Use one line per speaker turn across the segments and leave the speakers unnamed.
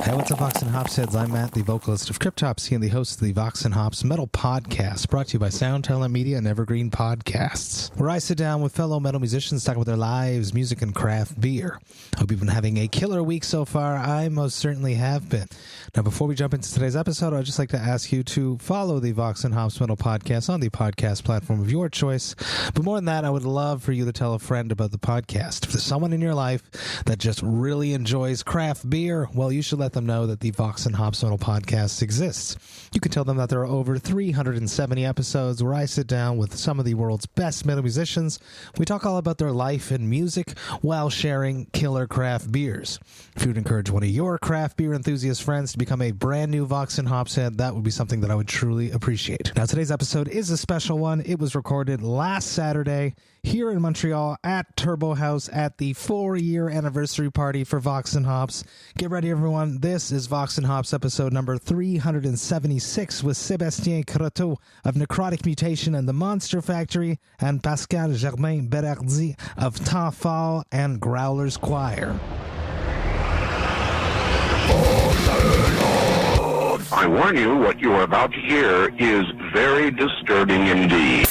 Hey, what's up, Vox&Hops heads? I'm Matt, the vocalist of Cryptopsy and the host of the Vox&Hops Metal Podcast, brought to you by Sound Talent Media and Evergreen Podcasts, where I sit down with fellow metal musicians, talk about their lives, music, and craft beer. Hope you've been having a killer week so far. I most certainly have been. Now, before we jump into today's episode, I'd just like to ask you to follow the Vox&Hops Metal Podcast on the podcast platform of your choice. But more than that, I would love for you to tell a friend about the podcast. If there's someone in your life that just really enjoys craft beer, well, you should let them know that the Vox&Hops Metal Podcast exists. You can tell them that there are over 370 episodes where I sit down with some of the world's best metal musicians. We talk all about their life and music while sharing killer craft beers. If you would encourage one of your craft beer enthusiast friends to become a brand new Vox&Hops head, that would be something that I would truly appreciate. Now, today's episode is a special one. It was recorded last Saturday here in Montreal at Turbo Haüs at the 4-year anniversary party for Vox&Hops. Get ready, everyone. This is Vox&Hops episode number 376 with Sébastien Croteau of Necrotic Mutation and the Monster Factory and Pascal Germain-Berardi of Temps Fort and Growlers Choir.
I warn you, what you are about to hear is very disturbing indeed.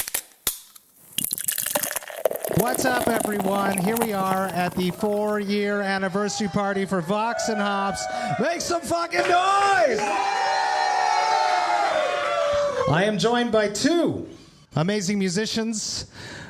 What's up, everyone? Here we are at the 4-year anniversary party for Vox&Hops. Make some fucking noise! I am joined by two amazing musicians,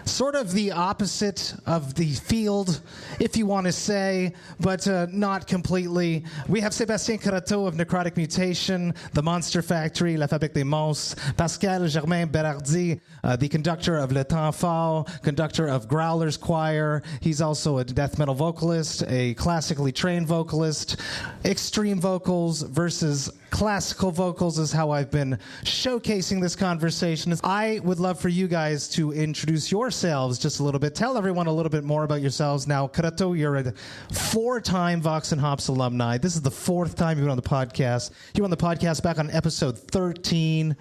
sort of the opposite of the field, if you want to say, but not completely. We have Sébastien Croteau of Necrotic Mutation, The Monster Factory, La Fabrique des Monstres, Pascal Germain-Berardi, the conductor of Le Temps Fort, conductor of Growlers Choir. He's also a death metal vocalist, a classically trained vocalist. Extreme vocals versus classical vocals is how I've been showcasing this conversation. I would love for you guys to introduce yourselves just a little bit. Tell everyone a little bit more about yourselves. Now, Croteau, you're a 4-time Vox&Hops alumni. This is the 4th time you've been on the podcast. You were on the podcast back on episode 13.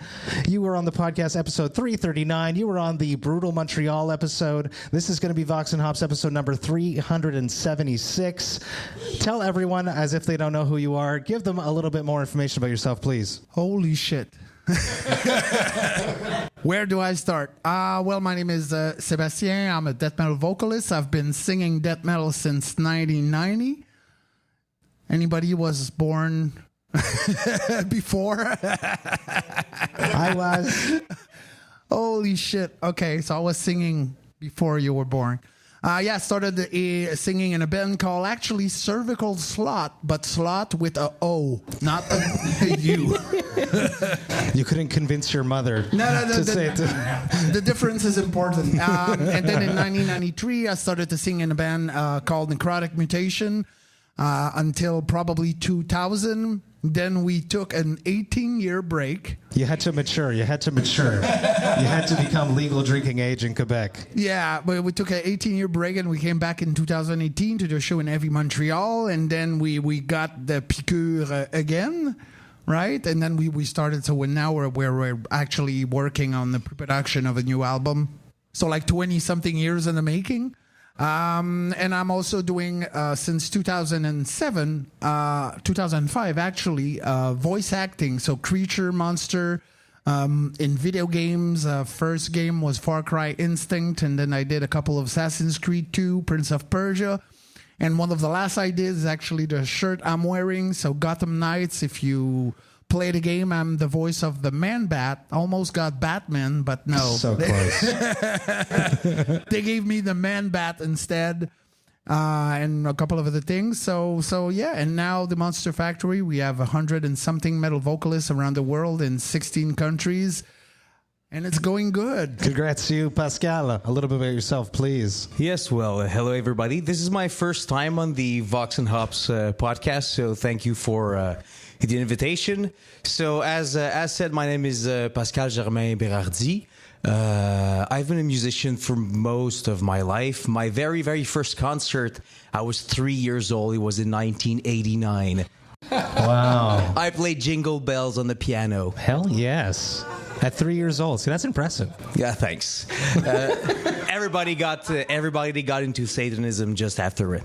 You were on the podcast episode 339. You were on the Brutal Montreal episode. This is going to be Vox&Hops episode number 376. Tell everyone, as if they don't know who you are, give them a little bit more information about yourself, please.
Holy shit. Where do I start? Well, my name is Sébastien. I'm a death metal vocalist. I've been singing death metal since 1990. Anybody was born before?
I was.
Holy shit. Okay, so I was singing before you were born. I started singing in a band called actually Cervical Slot, but slot with a O, not a U.
You couldn't convince your mother to say it.
The difference is important. And then in 1993, I started to sing in a band called Necrotic Mutation until probably 2000. Then we took an 18-year break.
You had to mature. You had to become legal drinking age in Quebec.
Yeah, but we took an 18-year break and we came back in 2018 to do a show in Heavy Montreal. And then we got the piqûre again, right? And then we started. So now we're actually working on the pre-production of a new album. So like 20-something years in the making. And I'm also doing, since 2005 actually, voice acting. So creature, monster, in video games. First game was Far Cry Instinct. And then I did a couple of Assassin's Creed 2, Prince of Persia. And one of the last I did is actually the shirt I'm wearing. So Gotham Knights, if you play the game, I'm the voice of the Man-Bat. Almost got Batman, but no.
So close.
They gave me the Man-Bat instead, and a couple of other things. So yeah, and now the Monster Factory, we have 100 and something metal vocalists around the world in 16 countries, and it's going good.
Congrats to you, Pascal. A little bit about yourself, please.
Yes, well, hello everybody. This is my first time on the Vox&Hops podcast, so thank you for the invitation. So as said, my name is Pascal Germain-Berardi. I've been a musician for most of my life. My very, very first concert, I was 3 years old. It was in 1989.
Wow.
I played Jingle Bells on the piano.
Hell yes. At 3 years old. See, that's impressive.
Yeah, thanks. everybody got into Satanism just after it.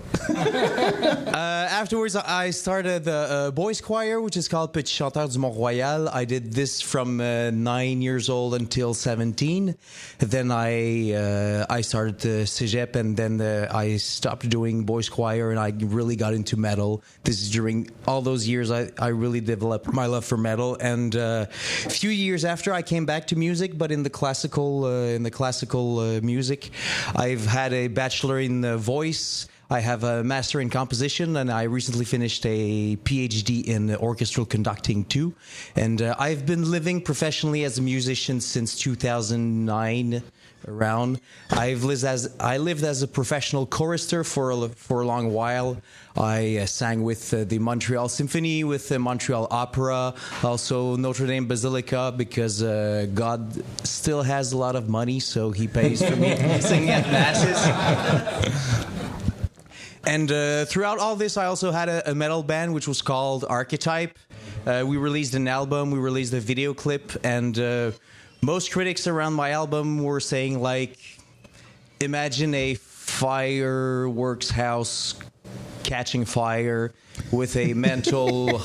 Afterwards, I started the boys choir, which is called Petit Chanteur du Mont-Royal. I did this from 9 years old until 17. Then I started the cégep, and then I stopped doing boys choir, and I really got into metal. This is during all those years I really developed my love for metal. And a few years after, I came back to music, but in the classical music. I've had a bachelor in voice. I have a master in composition, and I recently finished a PhD in orchestral conducting too. And I've been living professionally as a musician since 2009. Around, I lived as a professional chorister for a long while. I sang with the Montreal Symphony, with the Montreal Opera, also Notre Dame Basilica, because God still has a lot of money, so He pays for me singing at masses. And throughout all this, I also had a metal band which was called Archetype. We released an album, we released a video clip, and most critics around my album were saying, like, imagine a fireworks house catching fire with a mental,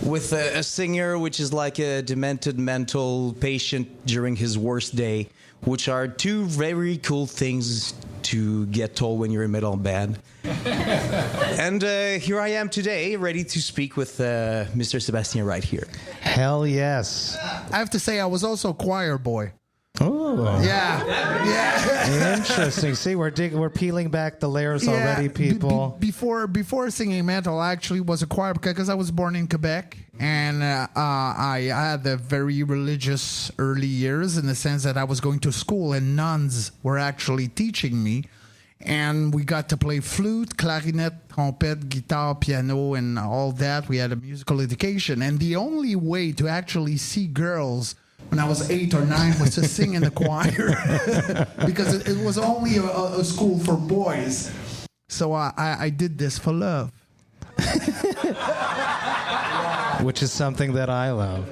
with a singer which is like a demented mental patient during his worst day, which are two very cool things to get told when you're a metal band. And here I am today, ready to speak with Mr. Sébastien right here.
Hell yes.
I have to say, I was also a choir boy.
Oh.
Yeah.
Interesting. See, we're peeling back the layers already, people.
Before singing metal, I actually was a choir because I was born in Quebec, and I had a very religious early years in the sense that I was going to school and nuns were actually teaching me. And we got to play flute, clarinet, trompette, guitar, piano, and all that. We had a musical education. And the only way to actually see girls when I was 8 or 9 was to sing in the choir because it was only a school for boys. So I did this for love.
Which is something that I love.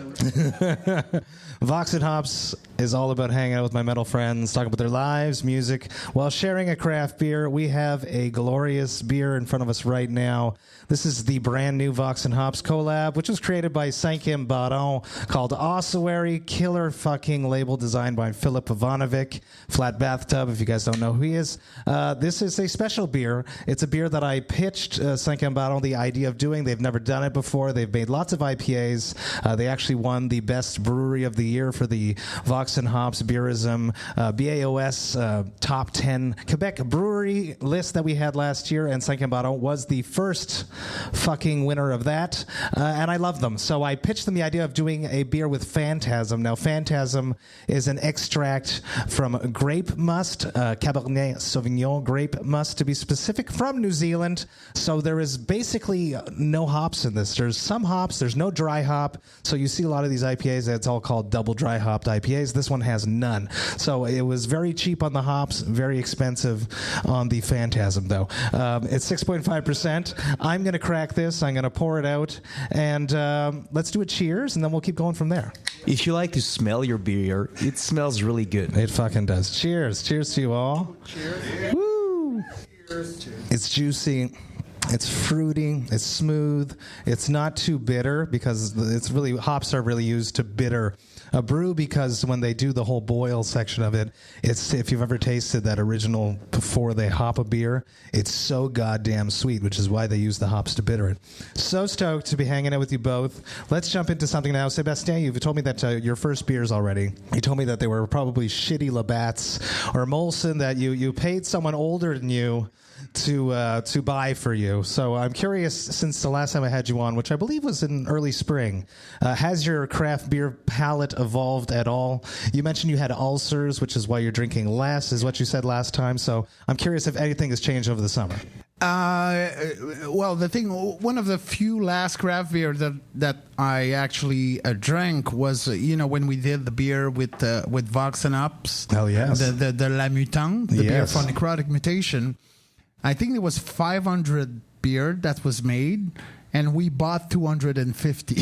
Vox&Hops is all about hanging out with my metal friends, talking about their lives, music, while sharing a craft beer. We have a glorious beer in front of us right now. This is the brand new Vox&Hops collab, which was created by Cinquième Baron, called Ossuary. Killer fucking label designed by Philip Ivanovic. Flat Bathtub, if you guys don't know who he is. This is a special beer. It's a beer that I pitched Cinquième Baron the idea of doing. They've never done it before. They've made lots of IPAs. They actually won the best brewery of the year for the Vox&Hops Beerism BAOS top 10 Quebec brewery list that we had last year, and Cinquième Baron was the first fucking winner of that, and I love them. So I pitched them the idea of doing a beer with Phantasm. Now, Phantasm is an extract from grape must, Cabernet Sauvignon grape must to be specific, from New Zealand. So there is basically no hops in this. There's some hops, there's no dry hop. So you see a lot of these IPAs, it's all called double dry hopped IPAs. This one has none. So it was very cheap on the hops, very expensive on the Phantasm, though. It's 6.5%. I'm going to crack this. I'm going to pour it out. And let's do a cheers, and then we'll keep going from there.
If you like to smell your beer, it smells really good.
It fucking does. Cheers. Cheers to you all.
Cheers.
Woo!
Cheers.
It's juicy. It's fruity. It's smooth. It's not too bitter because it's really, hops are really used to bitter a brew, because when they do the whole boil section of it, it's, if you've ever tasted that original before they hop a beer, it's so goddamn sweet, which is why they use the hops to bitter it. So stoked to be hanging out with you both. Let's jump into something now. Sébastien, you've told me that your first beers already, you told me that they were probably shitty Labatt's or Molson that you paid someone older than you to buy for you. So I'm curious, since the last time I had you on, which I believe was in early spring, has your craft beer palate evolved at all? You mentioned you had ulcers, which is why you're drinking less, is what you said last time. So I'm curious if anything has changed over the summer.
Well, one of the few last craft beer that I actually drank was, when we did the beer with Vox&Hops.
Oh, yes.
The La Mutante, the beer for Necrotic Mutation. I think there was 500 beer that was made, and we bought 250.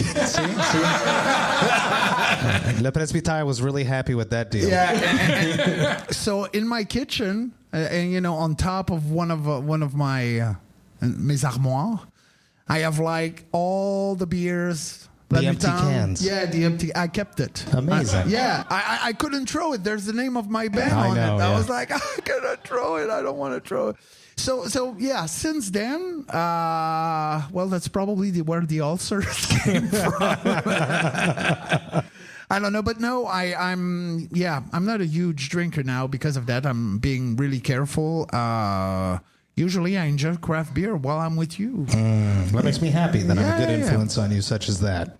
Le Presbytère was really happy with that deal.
Yeah. So in my kitchen, and on top of one of my mes armoires, I have like all the beers.
The empty cans.
Yeah, the empty. I kept it.
Amazing.
I couldn't throw it. There's the name of my band on it. I was like, I cannot throw it. I don't want to throw it. So yeah. Since then, well, that's probably where the ulcers came from. I don't know, but no, I'm not a huge drinker now because of that. I'm being really careful. Usually I enjoy craft beer while I'm with you.
That makes me happy that I'm a good influence on you, such as that.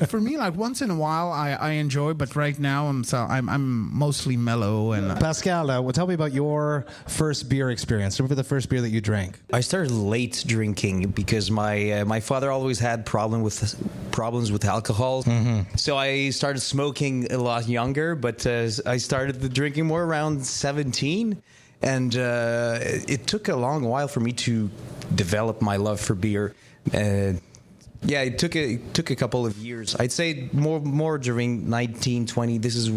For me, like once in a while I enjoy, but right now I'm mostly mellow. And Pascal, tell me about your first beer experience. Remember the first beer that you drank?
I started late drinking because my father always had problems with alcohol. So I started smoking a lot younger, but I started the drinking more around 17. And it took a long while for me to develop my love for beer. It took a couple of years. I'd say more during 1920. This is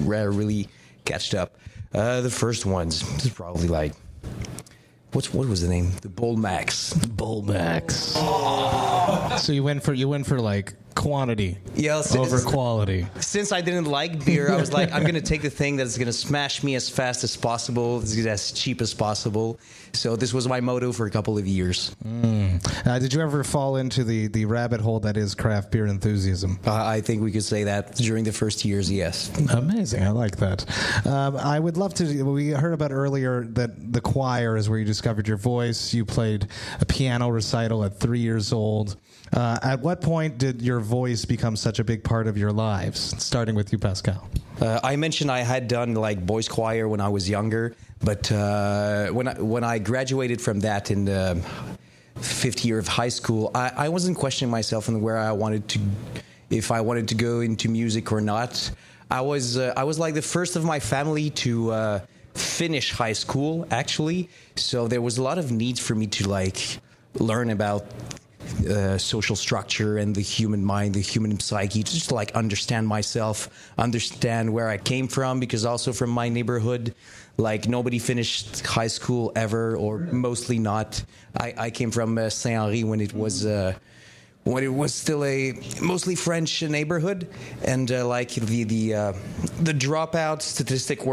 where I really catched up. The first ones, this is probably like, what was the name? The Bull Max.
So you went for like quantity over quality.
Since I didn't like beer, I was like, I'm going to take the thing that's going to smash me as fast as possible, as cheap as possible. So this was my motto for a couple of years.
Did you ever fall into the rabbit hole that is craft beer enthusiasm?
I think we could say that during the first years, yes.
Amazing. I like that. I would love to. We heard about earlier that the choir is where you discovered your voice. You played a piano recital at 3 years old. At what point did your voice become such a big part of your lives? Starting with you, Pascal.
I mentioned I had done like boys choir when I was younger, but when I graduated from that in the fifth year of high school, I wasn't questioning myself on where if I wanted to go into music or not. I was like the first of my family to finish high school, actually. So there was a lot of need for me to like learn about social structure and the human mind, the human psyche, just to like understand myself, understand where I came from, because also from my neighborhood, like nobody finished high school ever, or mostly not. I came from Saint-Henri when it was still a mostly French neighborhood, and like the dropout statistics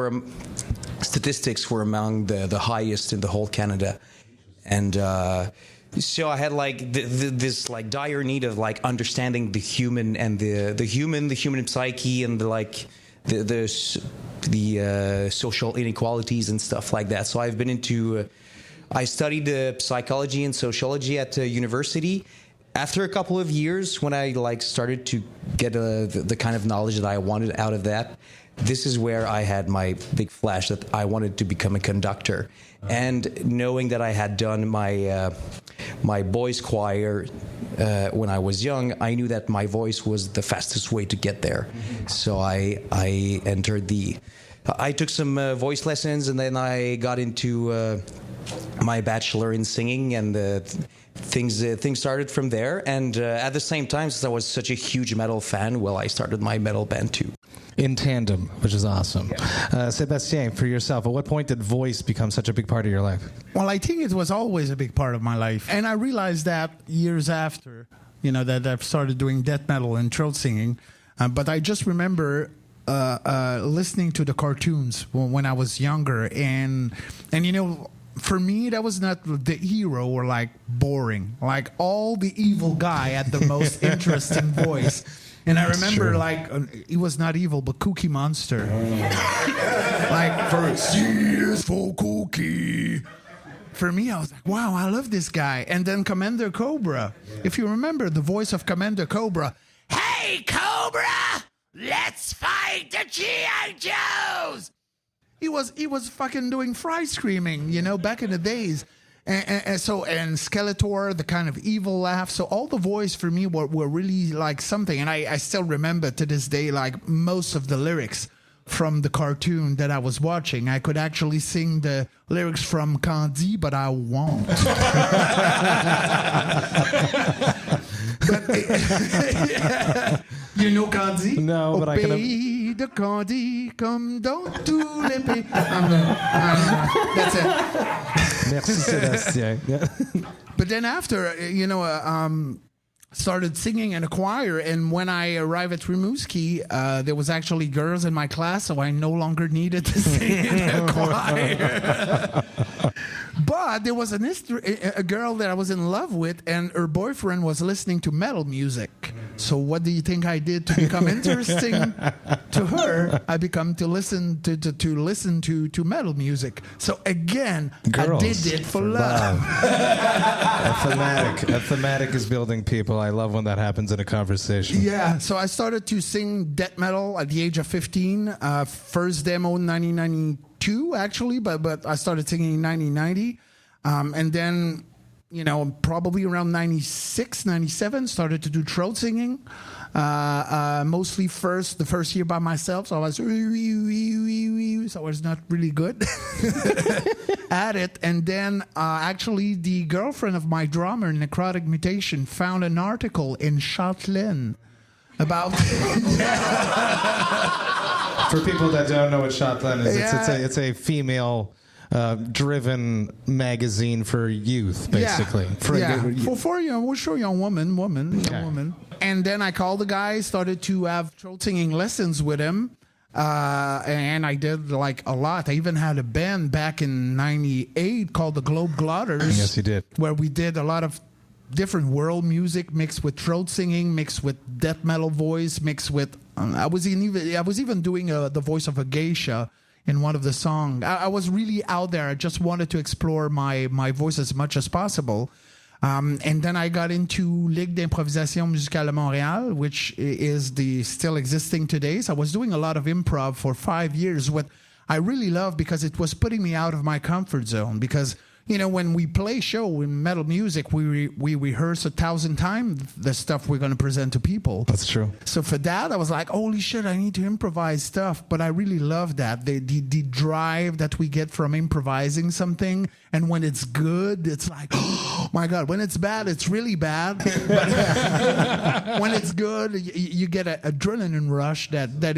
were among the highest in the whole Canada, and so I had like this like dire need of like understanding the human and the human psyche and the social inequalities and stuff like that. So I've been into I studied psychology and sociology at university. After a couple of years, when I like started to get the kind of knowledge that I wanted out of that, this is where I had my big flash that I wanted to become a conductor. And knowing that I had done my boys choir when I was young, I knew that my voice was the fastest way to get there. So I took some voice lessons, and then I got into my bachelor in singing, and things started from there. And at the same time, since I was such a huge metal fan, well, I started my metal band too.
In tandem, which is awesome.
Yeah.
Sébastien, for yourself, at what point did voice become such a big part of your life?
Well, I think it was always a big part of my life. And I realized that years after, that I've started doing death metal and throat singing. But I just remember listening to the cartoons when I was younger. And for me, that was not the hero or like boring. Like all the evil guy had the most interesting voice. And I remember, he was not evil, but Cookie Monster. Like, for serious for Cookie. For me, I was like, wow, I love this guy. And then Commander Cobra. If you remember the voice of Commander Cobra. Hey, Cobra! Let's fight the G.I. Joes! He was fucking doing fry screaming, back in the days. And Skeletor, the kind of evil laugh. So all the voice for me were really like something. And I still remember to this day, like most of the lyrics from the cartoon that I was watching. I could actually sing the lyrics from Candy, but I won't. You know Candy?
No, but I can...
Pays de Candy comme dans tous les pays. That's it.
Merci, Sébastien. Yeah.
But then after, started singing in a choir, and when I arrived at Rimouski, there was actually girls in my class, so I no longer needed to sing in a choir. But there was a girl that I was in love with, and her boyfriend was listening to metal music. So what do you think I did to become interesting to her? I become to listen to metal music. So again,
Girls
I did it for love.
A thematic is building people. I love when that happens in a conversation.
Yeah, so I started to sing death metal at the age of 15. First demo in 1992, actually, but I started singing in 1990. And then, probably around 96, 97, started to do throat singing. Mostly the first year by myself, so I was not really good at it. And then actually the girlfriend of my drummer, Necrotic Mutation, found an article in Chatelaine about...
For people that don't know what Chatelaine is, it's a female... driven magazine for youth, basically.
For young woman. And then I called the guy, started to have throat singing lessons with him, and I did like a lot. I even had a band back in '98 called the Globe Glotters.
Yes, you did.
Where we did a lot of different world music mixed with throat singing, mixed with death metal voice, mixed with. I was even doing the voice of a geisha in one of the songs. I was really out there. I just wanted to explore my voice as much as possible. And then I got into Ligue d'improvisation musicale à Montréal, which is still existing today. So I was doing a lot of improv for 5 years, what I really love because it was putting me out of my comfort zone. Because, when we play show in metal music, we rehearse 1,000 times the stuff we're going to present to people.
That's true.
So for that, I was like, holy shit, I need to improvise stuff. But I really love that. The drive that we get from improvising something. And when it's good, it's like, oh my God. When it's bad, it's really bad. But when it's good, you get an adrenaline rush that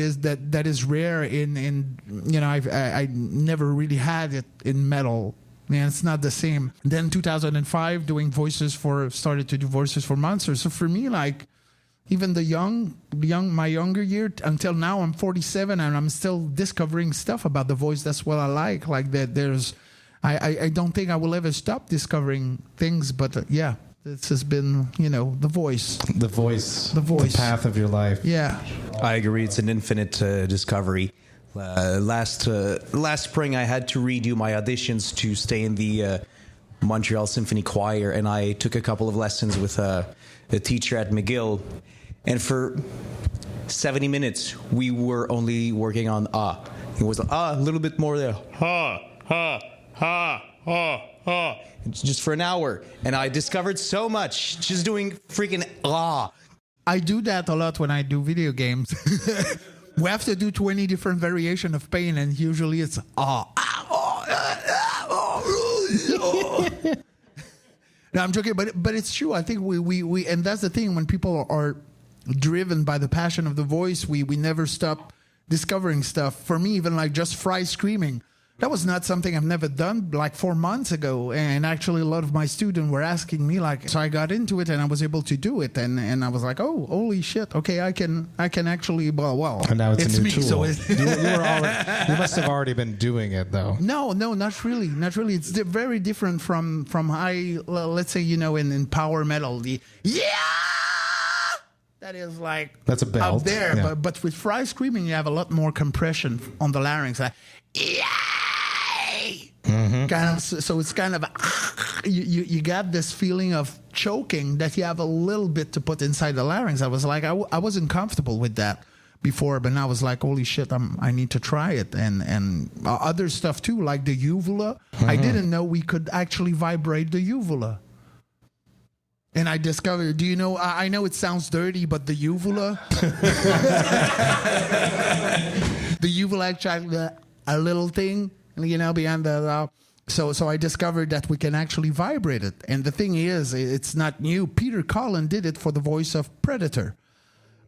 is rare I never really had it in metal. Yeah, it's not the same. Then 2005, started to do voices for Monsters. So for me, like, even my younger year until now, I'm 47 and I'm still discovering stuff about the voice. That's what I like. Like that, I don't think I will ever stop discovering things. But this has been, the voice. The voice. The
path of your life.
Yeah.
I agree. It's an infinite discovery. Last spring, I had to redo my auditions to stay in the Montreal Symphony Choir, and I took a couple of lessons with a teacher at McGill. And for 70 minutes, we were only working on ah. It was a little bit more there. Ha, ha, ha, ha, ha. Just for an hour. And I discovered so much just doing freaking ah.
I do that a lot when I do video games. We have to do 20 different variations of pain, and usually it's No, I'm joking, but it's true. I think we and that's the thing. When people are driven by the passion of the voice, we never stop discovering stuff. For me, even like just fry screaming. That was not something I've never done like 4 months ago. And actually a lot of my students were asking me so I got into it and I was able to do it. And I was like, oh, holy shit. Okay, I can actually, well.
And now it's a new
me,
tool.
So
you must have already been doing it though.
No, not really. Not really. It's very different from high, let's say, in power metal. That is like
that's a belt
up there.
Yeah.
But with fry screaming, you have a lot more compression on the larynx. Like, kind of, so it's kind of you got this feeling of choking that you have a little bit to put inside the larynx. I was like, I wasn't comfortable with that before, but now I was like, holy shit, I need to try it. And other stuff too, like the uvula. I didn't know we could actually vibrate the uvula. And I discovered, do you know, I know it sounds dirty, but the uvula. you will actually a little thing, behind the. So I discovered that we can actually vibrate it. And the thing is, it's not new. Peter Cullen did it for the voice of Predator.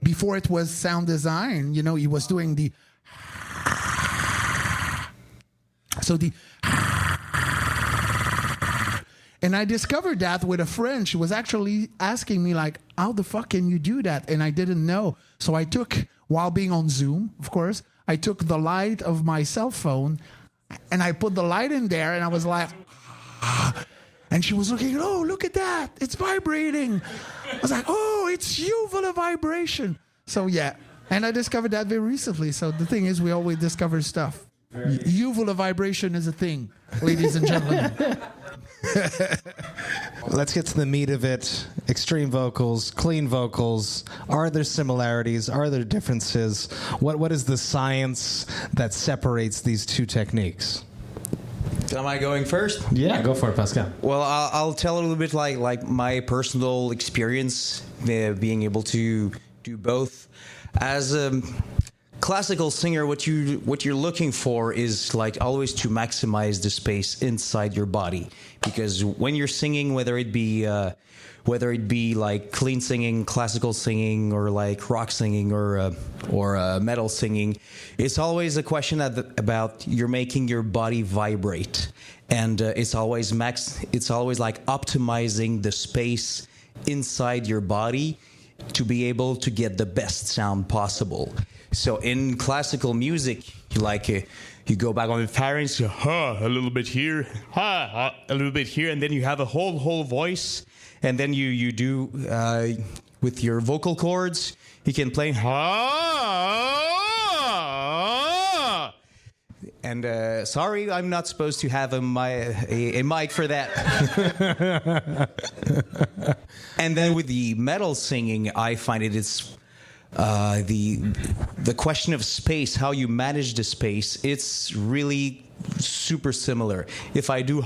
Before it was sound design, he was doing the... So the... And I discovered that with a friend. She was actually asking me, like, how the fuck can you do that? And I didn't know. So I took, while being on Zoom, of course, I took the light of my cell phone and I put the light in there and I was like, and she was looking, oh, look at that. It's vibrating. I was like, oh, it's uvula vibration. So, yeah. And I discovered that very recently. So the thing is, we always discover stuff. Uvula vibration is a thing, ladies and gentlemen.
Let's get to the meat of it. Extreme vocals, clean vocals. Are there similarities? Are there differences? What is the science that separates these two techniques?
Am I going first?
Yeah, go for it, Pascal.
Well, I'll tell a little bit like my personal experience being able to do both. As a classical singer, what you're looking for is like always to maximize the space inside your body, because when you're singing, whether it be like clean singing, classical singing, or like rock singing, or metal singing, it's always a question about you're making your body vibrate, and it's always like optimizing the space inside your body to be able to get the best sound possible. So in classical music, you go back on the pharynx, a little bit here, a little bit here, and then you have a whole voice, and then you do with your vocal cords, you can play and sorry, I'm not supposed to have a mic for that. And then with the metal singing, I find it's the question of space, how you manage the space. It's really super similar. If I do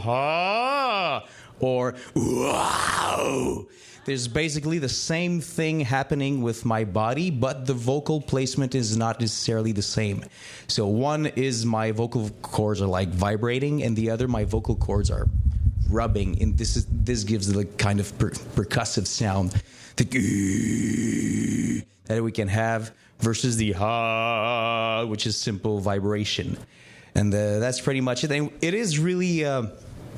or wow, there's basically the same thing happening with my body, but the vocal placement is not necessarily the same. So one is my vocal cords are like vibrating, and the other my vocal cords are rubbing, and this gives the kind of percussive sound that we can have versus the which is simple vibration. And that's pretty much it. And it is really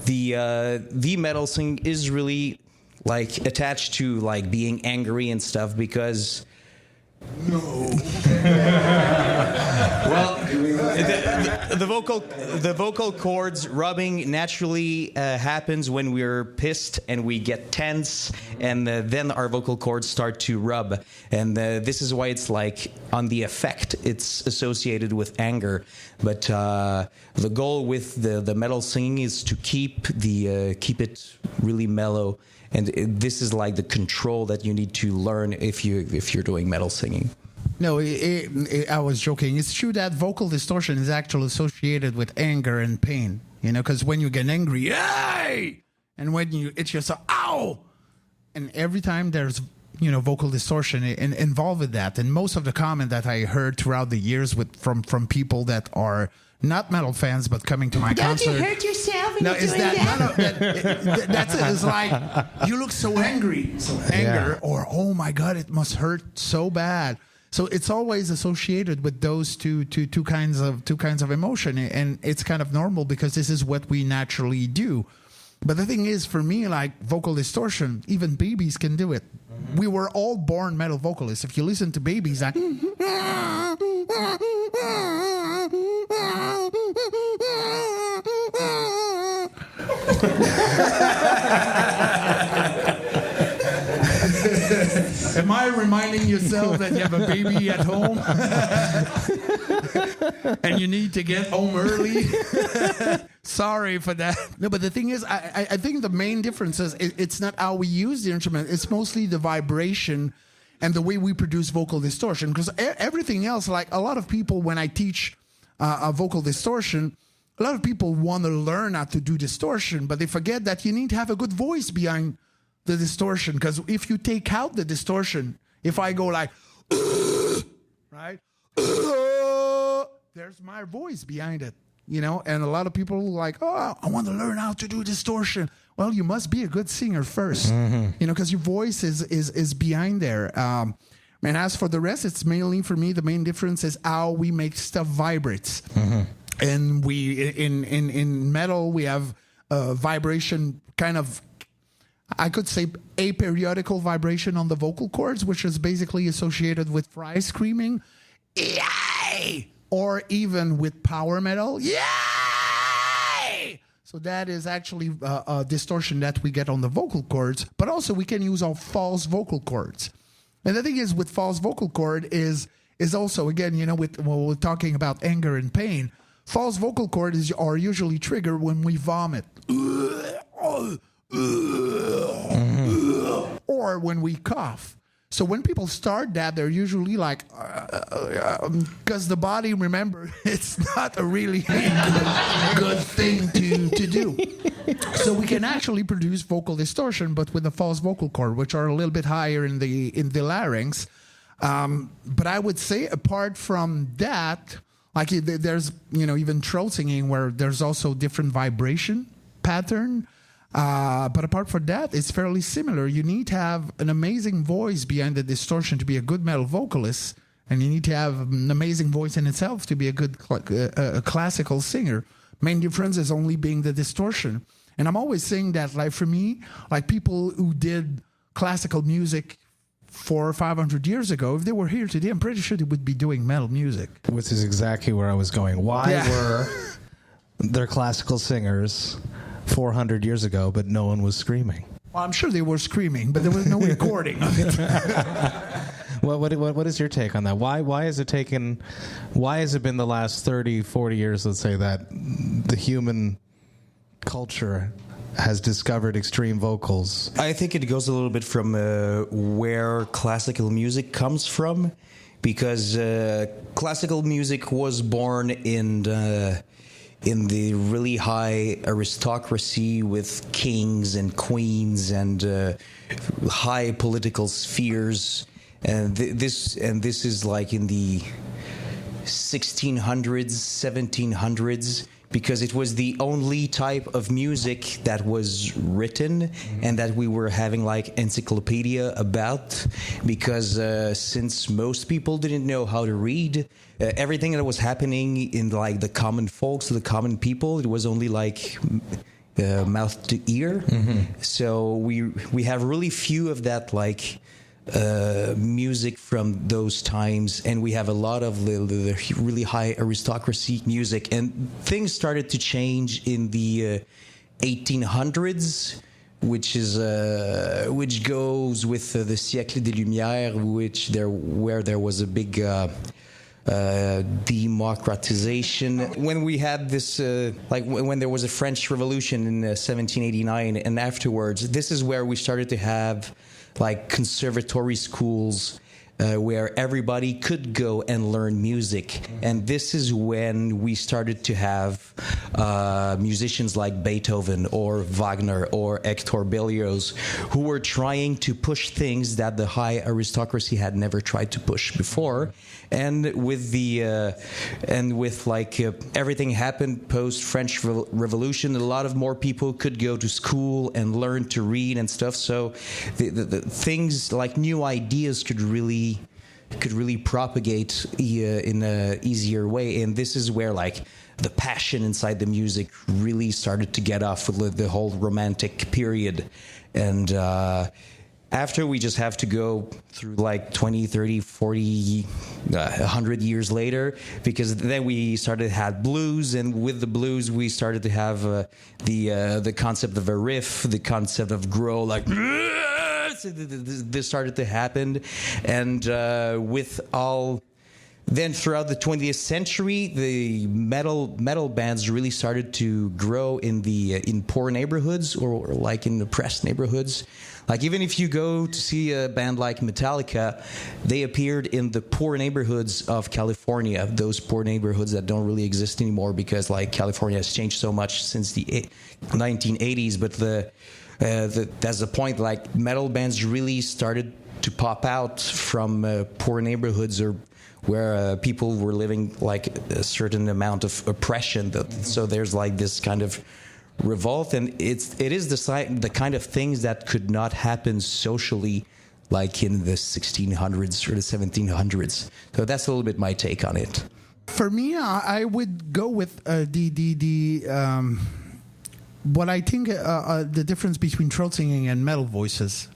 the metal sing is really like attached to like being angry and stuff, because well, the vocal cords rubbing naturally happens when we're pissed and we get tense, and then our vocal cords start to rub, and this is why it's like on the effect it's associated with anger. But the goal with the metal singing is to keep it really mellow. And this is like the control that you need to learn if you're doing metal singing.
No, I was joking. It's true that vocal distortion is actually associated with anger and pain. Because when you get angry, yay! And when you itch yourself, ow! And every time there's vocal distortion involved with that. And most of the comment that I heard throughout the years from people that are not metal fans but coming to my concert.
Don't you hurt yourself?
No, is that that's it? It's like you look so angry, or oh my god, it must hurt so bad. So it's always associated with those two kinds of emotion, and it's kind of normal because this is what we naturally do. But the thing is, for me, like vocal distortion, even babies can do it. We were all born metal vocalists. If you listen to babies, like am I reminding yourself that you have a baby at home and you need to get home early? Sorry for that. No, but the thing is, I think the main difference is it's not how we use the instrument. It's mostly the vibration and the way we produce vocal distortion. Because everything else, like a lot of people, when I teach a vocal distortion, a lot of people want to learn how to do distortion, but they forget that you need to have a good voice behind the distortion. Because if you take out the distortion, if I go like, right? there's my voice behind it, you know. And a lot of people are like, oh, I want to learn how to do distortion. Well, you must be a good singer first, you know, because your voice is behind there. And as for the rest, it's mainly for me, the main difference is how we make stuff vibrates. And we in metal we have vibration, kind of, I could say aperiodical vibration on the vocal cords, which is basically associated with Fry screaming, yay, or even with power metal, yay. So that is actually a distortion that we get on the vocal cords, but also we can use our false vocal cords. And the thing is with false vocal cord is also, again, you know, when we're talking about anger and pain, false vocal cords are usually triggered when we vomit. Or when we cough. So when people start that, they're usually like, because the body, remember, it's not a really good thing to do. So we can actually produce vocal distortion, but with the false vocal cord, which are a little bit higher in the larynx. But I would say, apart from that, like there's, you know, even throat singing where there's also different vibration pattern. But apart from that, it's fairly similar. You need to have an amazing voice behind the distortion to be a good metal vocalist, and you need to have an amazing voice in itself to be a good classical singer. Main difference is only being the distortion. And I'm always saying that, like, for me, like people who did classical music 400 or 500 years ago, if they were here today, I'm pretty sure they would be doing metal music.
Which is exactly where I was going. Why were there classical singers 400 years ago, but no one was screaming?
Well, I'm sure they were screaming, but there was no recording of it.
What is your take on that? Why has it been the last 30, 40 years, let's say, that the human culture has discovered extreme vocals?
I think it goes a little bit from where classical music comes from, because classical music was born in the really high aristocracy with kings and queens and high political spheres, and this is like in the 1600s, 1700s, because it was the only type of music that was written and that we were having like encyclopedia about, because since most people didn't know how to read, everything that was happening in like the common folks, the common people, it was only like mouth to ear. So we have really few of that like music from those times, and we have a lot of the really high aristocracy music, and things started to change in the 1800s, which goes with the siècle des Lumières, where there was a big democratization. When we had this, like when there was a French Revolution in 1789 and afterwards, this is where we started to have like conservatory schools where everybody could go and learn music. And this is when we started to have musicians like Beethoven or Wagner or Hector Berlioz, who were trying to push things that the high aristocracy had never tried to push before. And with everything happened post French Revolution, a lot of more people could go to school and learn to read and stuff. So the things like new ideas could really propagate in a easier way. And this is where like the passion inside the music really started to get off with the whole romantic period. And after, we just have to go through like 20, 30, 40, 100 years later, because then we started to have blues, and with the blues we started to have the concept of a riff, the concept of growl, like this started to happen. And with all, then throughout the 20th century, the metal bands really started to grow in poor neighborhoods, or like in oppressed neighborhoods. Like, even if you go to see a band like Metallica, they appeared in the poor neighborhoods of California, those poor neighborhoods that don't really exist anymore, because like California has changed so much since the 1980s. But that's the point. Like, metal bands really started to pop out from poor neighborhoods or where people were living like a certain amount of oppression. So there's like this kind of revolt, and it is the kind of things that could not happen socially like in the 1600s or the 1700s. So that's a little bit my take on it.
For me, I would go with what I think the difference between throat singing and metal voices.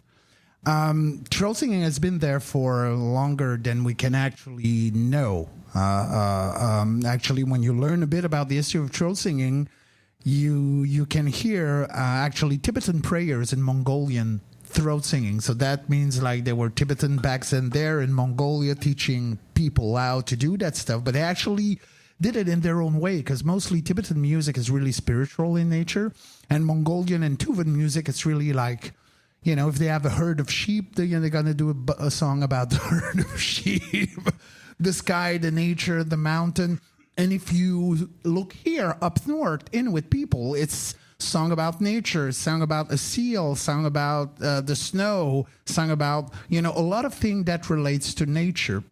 Throat singing has been there for longer than we can actually know. Actually, when you learn a bit about the history of throat singing, you can hear actually Tibetan prayers in Mongolian throat singing. So that means like there were Tibetan back then there in Mongolia teaching people how to do that stuff, but they actually did it in their own way, because mostly Tibetan music is really spiritual in nature, and Mongolian and Tuvan music, it's really like, you know, if they have a herd of sheep, they're going to do a song about the herd of sheep, the sky, the nature, the mountain. And if you look here up north, Inuit people, it's song about nature, song about a seal, song about the snow, song about, you know, a lot of things that relates to nature.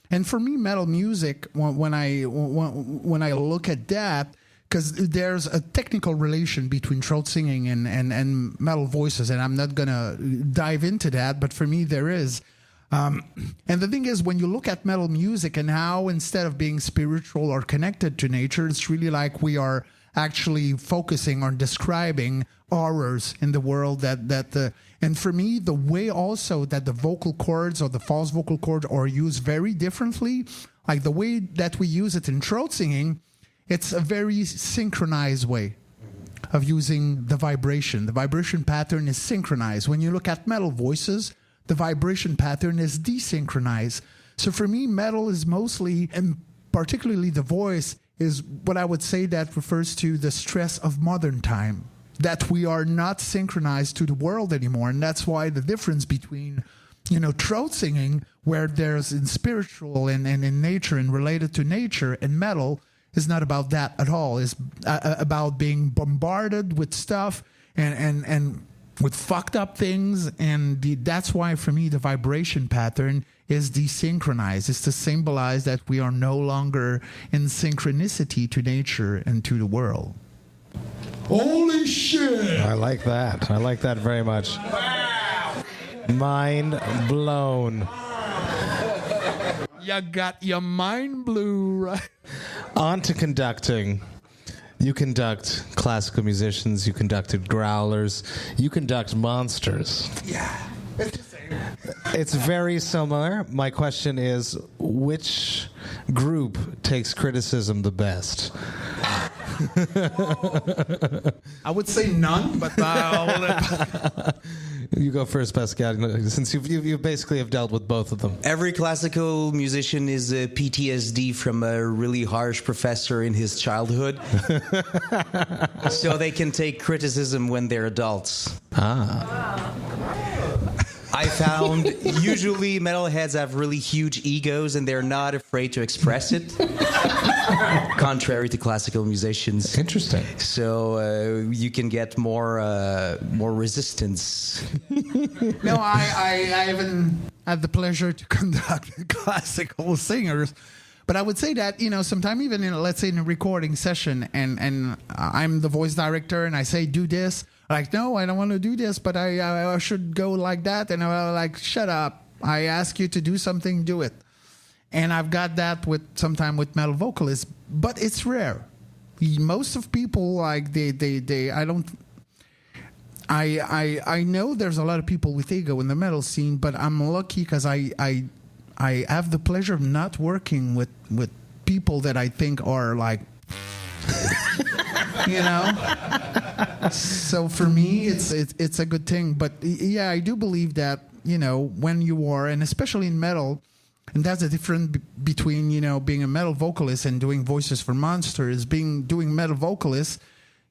And for me, metal music, when I look at that, because there's a technical relation between throat singing and metal voices, and I'm not going to dive into that, but for me there is. And the thing is, when you look at metal music and how instead of being spiritual or connected to nature, it's really like we are actually focusing on describing horrors in the world and for me, the way also that the vocal cords or the false vocal cords are used very differently, like the way that we use it in throat singing, it's a very synchronized way of using the vibration. The vibration pattern is synchronized. When you look at metal voices, the vibration pattern is desynchronized. So for me, metal is mostly, and particularly the voice, is what I would say that refers to the stress of modern time, that we are not synchronized to the world anymore. And that's why the difference between, you know, throat singing, where there's in spiritual and in nature and related to nature, and metal is not about that at all. It's about being bombarded with stuff and with fucked up things. And that's why for me, the vibration pattern is desynchronized. It's to symbolize that we are no longer in synchronicity to nature and to the world. Holy shit!
I like that. I like that very much. Wow. Mind blown.
You got your mind blew, right?
On to conducting. You conduct classical musicians. You conducted growlers. You conduct monsters.
Yeah. It's the same.
It's very similar. My question is, which group takes criticism the best?
I would say none, but
you go first, Pascal, since you basically have dealt with both of them.
Every classical musician is a PTSD from a really harsh professor in his childhood. So they can take criticism when they're adults. I found usually metalheads have really huge egos and they're not afraid to express it, contrary to classical musicians.
Interesting.
So you can get more resistance.
No, I haven't had the pleasure to conduct classical singers. But I would say that, you know, sometimes even in, let's say in a recording session and I'm the voice director and I say, do this. Like, no, I don't want to do this, but I should go like that. And I'm like, shut up. I ask you to do something, do it. And I've got that sometimes with metal vocalists, but it's rare. Most of people, like, I know there's a lot of people with ego in the metal scene, but I'm lucky because I have the pleasure of not working with people that I think are like, you know. So for me, it's a good thing. But yeah, I do believe that, you know, when you are, and especially in metal, and that's the difference between, you know, being a metal vocalist and doing voices for monsters. Doing metal vocalists,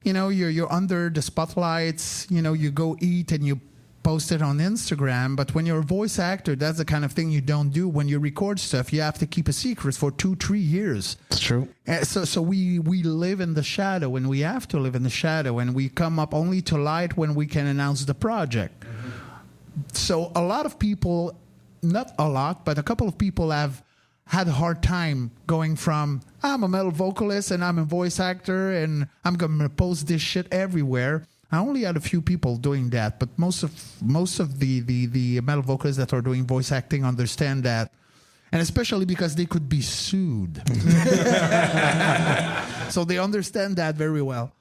you know, you're under the spotlights. You know, you go eat and you post it on Instagram. But when you're a voice actor, that's the kind of thing you don't do. When you record stuff, you have to keep a secret for 2-3 years.
It's true.
So we live in the shadow, and we have to live in the shadow, and we come up only to light when we can announce the project. Mm-hmm. So a lot of people, not a lot, but a couple of people have had a hard time going from I'm a metal vocalist and I'm a voice actor and I'm gonna post this shit everywhere. I only had a few people doing that, but most of the metal vocalists that are doing voice acting understand that, and especially because they could be sued. So they understand that very well.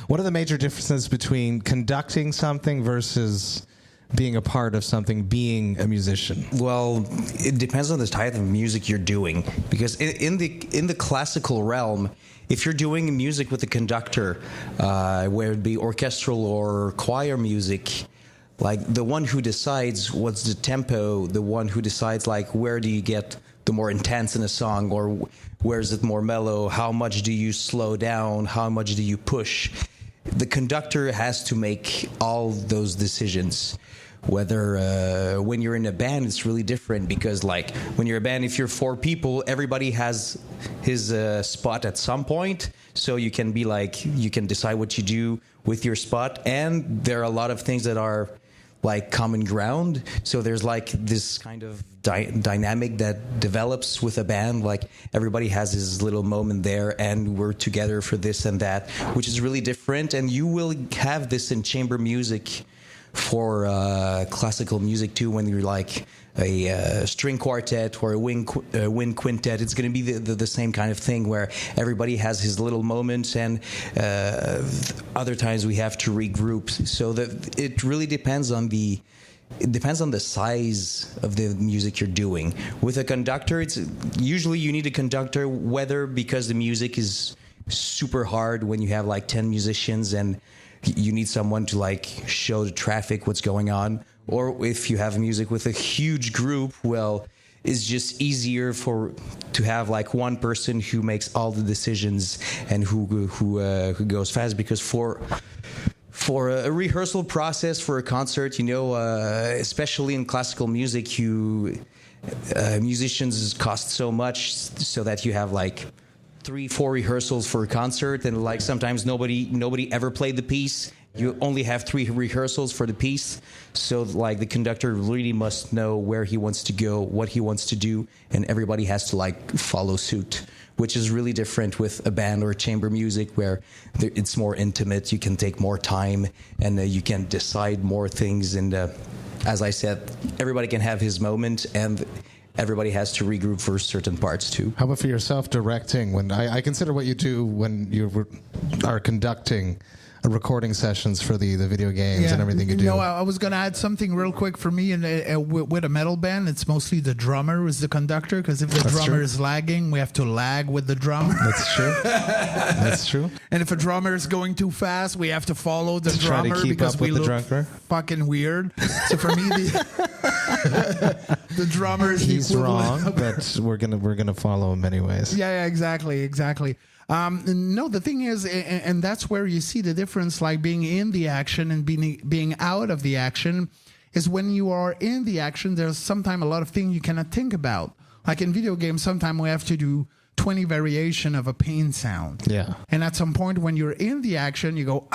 What are the major differences between conducting something versus being a part of something, being a musician?
Well, it depends on the type of music you're doing, because in the classical realm, if you're doing music with a conductor, where it be orchestral or choir music, like the one who decides what's the tempo, the one who decides like where do you get the more intense in a song, or where is it more mellow, how much do you slow down, how much do you push, the conductor has to make all those decisions. Whether when you're in a band, it's really different, because like when you're a band, if you're 4 people, everybody has his spot at some point, so you can be like, you can decide what you do with your spot, and there are a lot of things that are like common ground, so there's like this kind of dynamic that develops with a band, like everybody has his little moment there and we're together for this and that, which is really different. And you will have this in chamber music for classical music too, when you're like a string quartet or a wind quintet. It's going to be the same kind of thing, where everybody has his little moments, and other times we have to regroup. So that it really depends on the size of the music you're doing. With a conductor, it's usually you need a conductor, whether because the music is super hard when you have like 10 musicians and you need someone to like show the traffic what's going on, or if you have music with a huge group, well, it's just easier to have like one person who makes all the decisions and who goes fast, because for a rehearsal process for a concert, especially in classical music, musicians cost so much, so that you have like 3-4 rehearsals for a concert, and like sometimes nobody ever played the piece. You only have 3 rehearsals for the piece, so like the conductor really must know where he wants to go, what he wants to do, and everybody has to like follow suit, which is really different with a band or chamber music, where it's more intimate. You can take more time, and you can decide more things. And as I said, everybody can have his moment, and everybody has to regroup for certain parts too.
How about for yourself directing? When I consider what you do when you are conducting recording sessions for the video games and everything you do.
No, I was going to add something real quick for me. And with a metal band, it's mostly the drummer who's the conductor, because if the drummer is lagging, we have to lag with the drummer.
That's true. That's true.
And if a drummer is going too fast, we have to follow the drummer,
try to keep
because
up
we
with the
look
drummer.
Fucking weird. So for me, the drummer is
he's wrong, but we're gonna follow him anyways.
Yeah, exactly. No, the thing is, and that's where you see the difference, like being in the action and being out of the action, is when you are in the action, there's sometimes a lot of things you cannot think about. Like in video games, sometimes we have to do 20 variation of a pain sound. Yeah. And at some point when you're in the action, you go,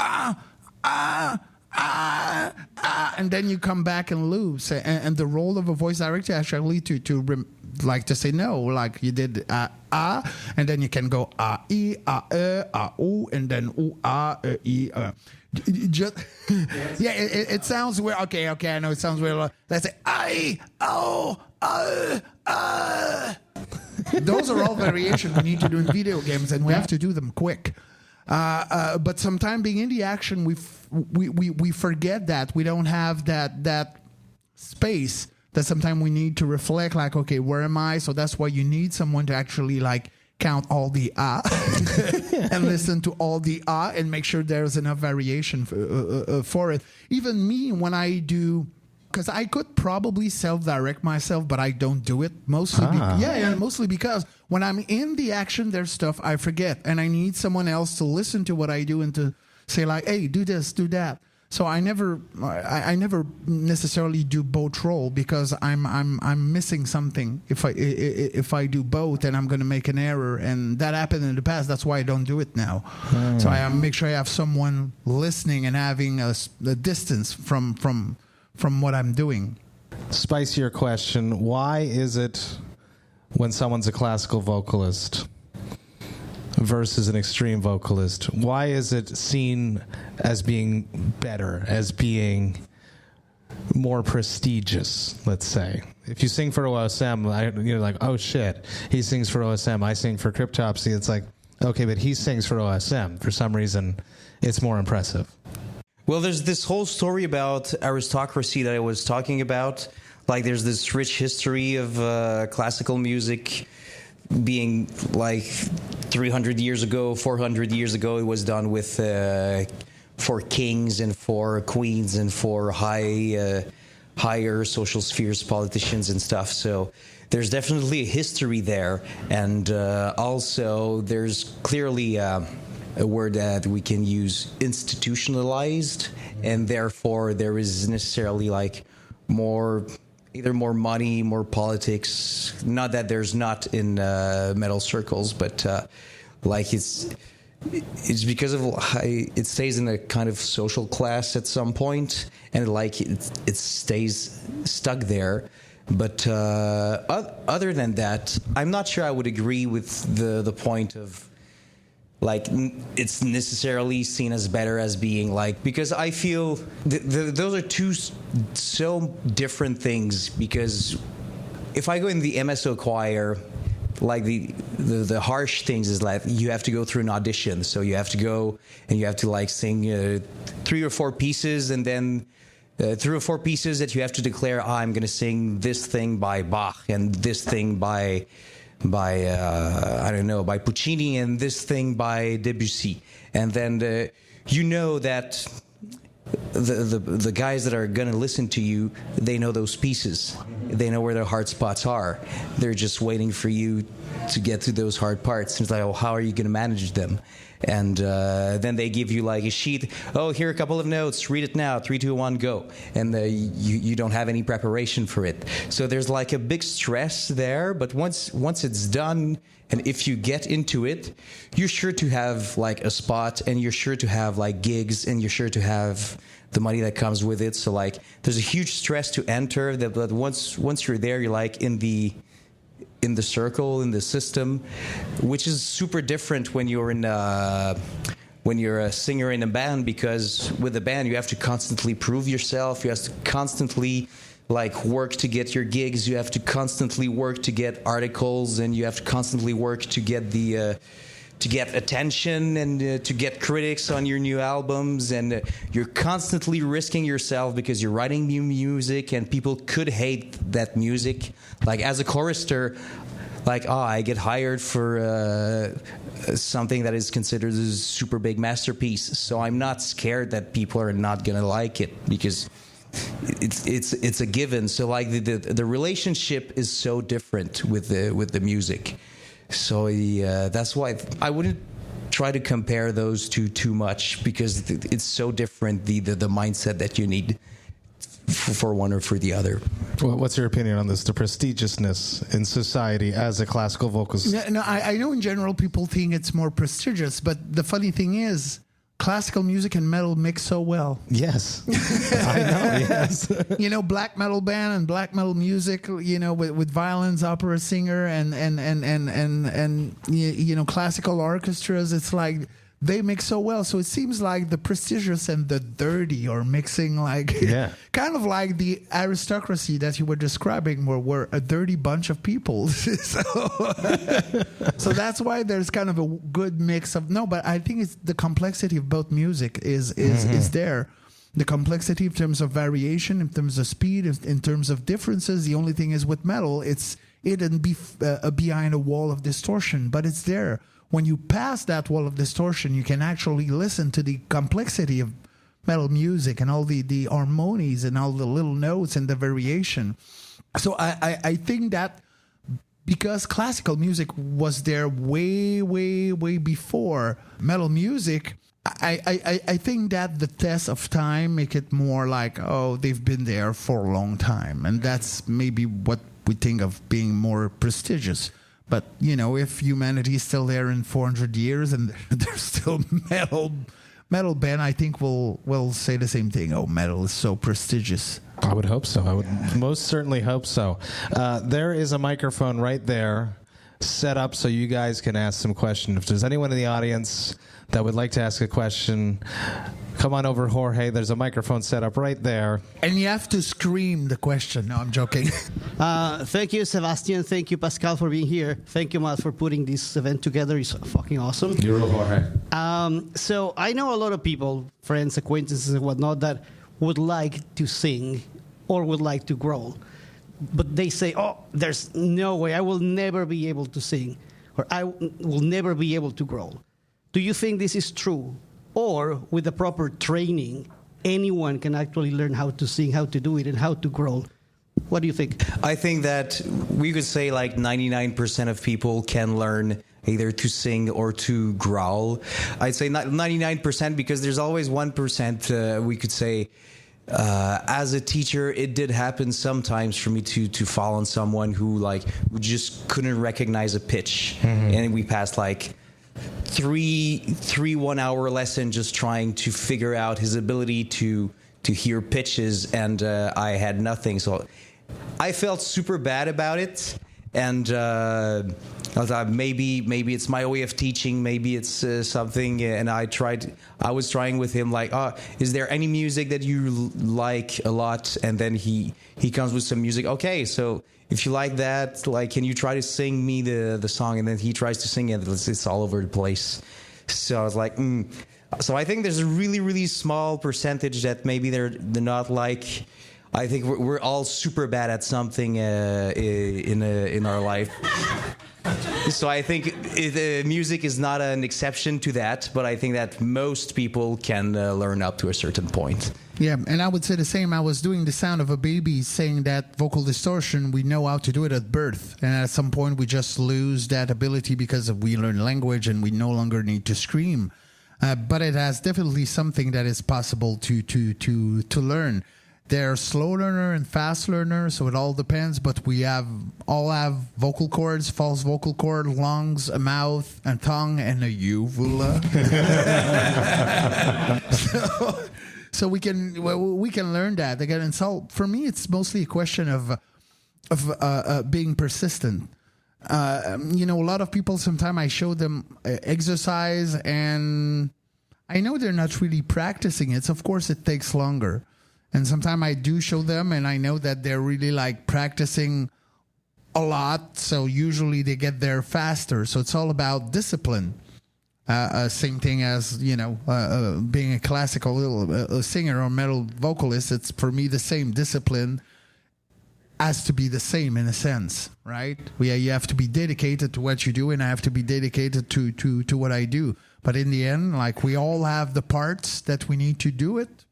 and then you come back and lose. And the role of a voice director actually to say no, like you did and then you can go e o, and then e. Just it sounds weird. Okay, I know it sounds weird. Let's say I o Those are all variations we need to do in video games, and we have to do them quick. But sometimes being in the action, we forget that we don't have that space. That sometimes we need to reflect, like, okay, where am I? So that's why you need someone to actually like count all the and listen to all the and make sure there's enough variation for it. Even me, when I do, because I could probably self-direct myself, but I don't do it mostly. Mostly because when I'm in the action, there's stuff I forget, and I need someone else to listen to what I do and to say like, hey, do this, do that. So I never necessarily do both role, because I'm missing something if I do both, and I'm going to make an error, and that happened in the past. That's why I don't do it now. So I make sure I have someone listening and having a distance from what I'm doing.
Spicier question: why is it when someone's a classical vocalist versus an extreme vocalist? Why is it seen as being better, as being more prestigious, let's say? If you sing for OSM, you're like, oh shit, he sings for OSM, I sing for Cryptopsy. It's like, okay, but he sings for OSM. For some reason, it's more impressive.
Well, there's this whole story about aristocracy that I was talking about. Like, there's this rich history of classical music being like 300 years ago, 400 years ago. It was done with for kings and for queens and for higher social spheres, politicians and stuff. So there's definitely a history there. And also there's clearly a word that we can use, institutionalized, and therefore there is necessarily like either more money, more politics. Not that there's not in metal circles, but like it's because of it stays in a kind of social class at some point, and like it stays stuck there. But other than that, I'm not sure I would agree with the point of like it's necessarily seen as better as being like, because I feel those are two so different things. Because if I go in the MSO choir, like the harsh things is like you have to go through an audition, so you have to go and you have to like sing 3 or 4 pieces, and then 3 or 4 pieces that you have to declare, I'm going to sing this thing by Bach and this thing by I don't know, by Puccini, and this thing by Debussy. And then you know that the guys that are going to listen to you, they know those pieces. They know where their hard spots are. They're just waiting for you to get to those hard parts. It's like, oh, how are you going to manage them? And then they give you like a sheet. Oh, here are a couple of notes. Read it now. 3, 2, 1, go. And you don't have any preparation for it. So there's like a big stress there. But once it's done, and if you get into it, you're sure to have like a spot, and you're sure to have like gigs, and you're sure to have the money that comes with it. So like there's a huge stress to enter. But once you're there, you're like in the circle, in the system, which is super different when you're when you're a singer in a band, because with a band you have to constantly prove yourself. You have to constantly like work to get your gigs. You have to constantly work to get articles, and you have to constantly work to get to get attention and to get critics on your new albums. And you're constantly risking yourself because you're writing new music and people could hate that music. Like as a chorister, like, I get hired for something that is considered a super big masterpiece. So I'm not scared that people are not going to like it, because it's a given. So like the relationship is so different with the music. So that's why I wouldn't try to compare those two too much, because it's so different, the mindset that you need for one or for the other.
Well, what's your opinion on this, the prestigiousness in society as a classical vocalist?
No, I know in general people think it's more prestigious, but the funny thing is, classical music and metal mix so well.
Yes. I know, yes.
You know, black metal band and black metal music, you know, with violins, opera singer and you know, classical orchestras, it's like they mix so well. So it seems like the prestigious and the dirty are mixing, like kind of like the aristocracy that you were describing were a dirty bunch of people. So that's why there's kind of a good mix of but I think it's the complexity of both music is there. The complexity in terms of variation, in terms of speed, in terms of differences. The only thing is with metal, it and be behind a wall of distortion, but it's there. When you pass that wall of distortion, you can actually listen to the complexity of metal music and all the harmonies and all the little notes and the variation. So I think that because classical music was there way, way, way before metal music, I think that the test of time make it more like, oh, they've been there for a long time. And that's maybe what we think of being more prestigious. But, you know, if humanity is still there in 400 years and there's still metal band, I think we'll say the same thing. Oh, metal is so prestigious.
I would hope so. I would most certainly hope so. There is a microphone right there set up so you guys can ask some questions. If there's anyone in the audience that would like to ask a question, come on over, Jorge. There's a microphone set up right there.
And you have to scream the question. No, I'm joking.
Thank you, Sébastien. Thank you, Pascal, for being here. Thank you, Matt, for putting this event together. It's fucking awesome.
You're Jorge.
So I know a lot of people, friends, acquaintances, and whatnot, that would like to sing or would like to growl. But they say, oh, there's no way. I will never be able to sing, or I will never be able to growl. Do you think this is true? Or with the proper training, anyone can actually learn how to sing, how to do it, and how to growl? What do you think?
I think that we could say like 99% of people can learn either to sing or to growl. I'd say not 99% because there's always 1%. We could say as a teacher, it did happen sometimes for me to fall on someone who just couldn't recognize a pitch, and we passed like three 1 hour lesson just trying to figure out his ability to hear pitches, and I had nothing. So I felt super bad about it, and I thought maybe it's my way of teaching, maybe it's something. And I was trying with him like, is there any music that you like a lot? And then he comes with some music. Okay, so if you like that, like, can you try to sing me the song? And then he tries to sing it. It's all over the place. So I was like, So I think there's a really, really small percentage that maybe they're not like. I think we're all super bad at something in our life. So I think music is not an exception to that, but I think that most people can learn up to a certain point.
Yeah, and I would say the same. I was doing the sound of a baby, saying that vocal distortion, we know how to do it at birth. And at some point, we just lose that ability because we learn language and we no longer need to scream. But it has definitely something that is possible to learn. There are slow learner and fast learner, so it all depends. But we all have vocal cords, false vocal cord, lungs, a mouth, a tongue, and a uvula. So we can learn that again. And so for me, it's mostly a question of being persistent. A lot of people, sometimes I show them exercise, and I know they're not really practicing it. So of course, it takes longer. And sometimes I do show them, and I know that they're really like practicing a lot. So usually they get there faster. So it's all about discipline. Same thing as, being a classical singer or metal vocalist. It's for me the same. Discipline has to be the same in a sense, right? You have to be dedicated to what you do, and I have to be dedicated to what I do. But in the end, like, we all have the parts that we need to do it.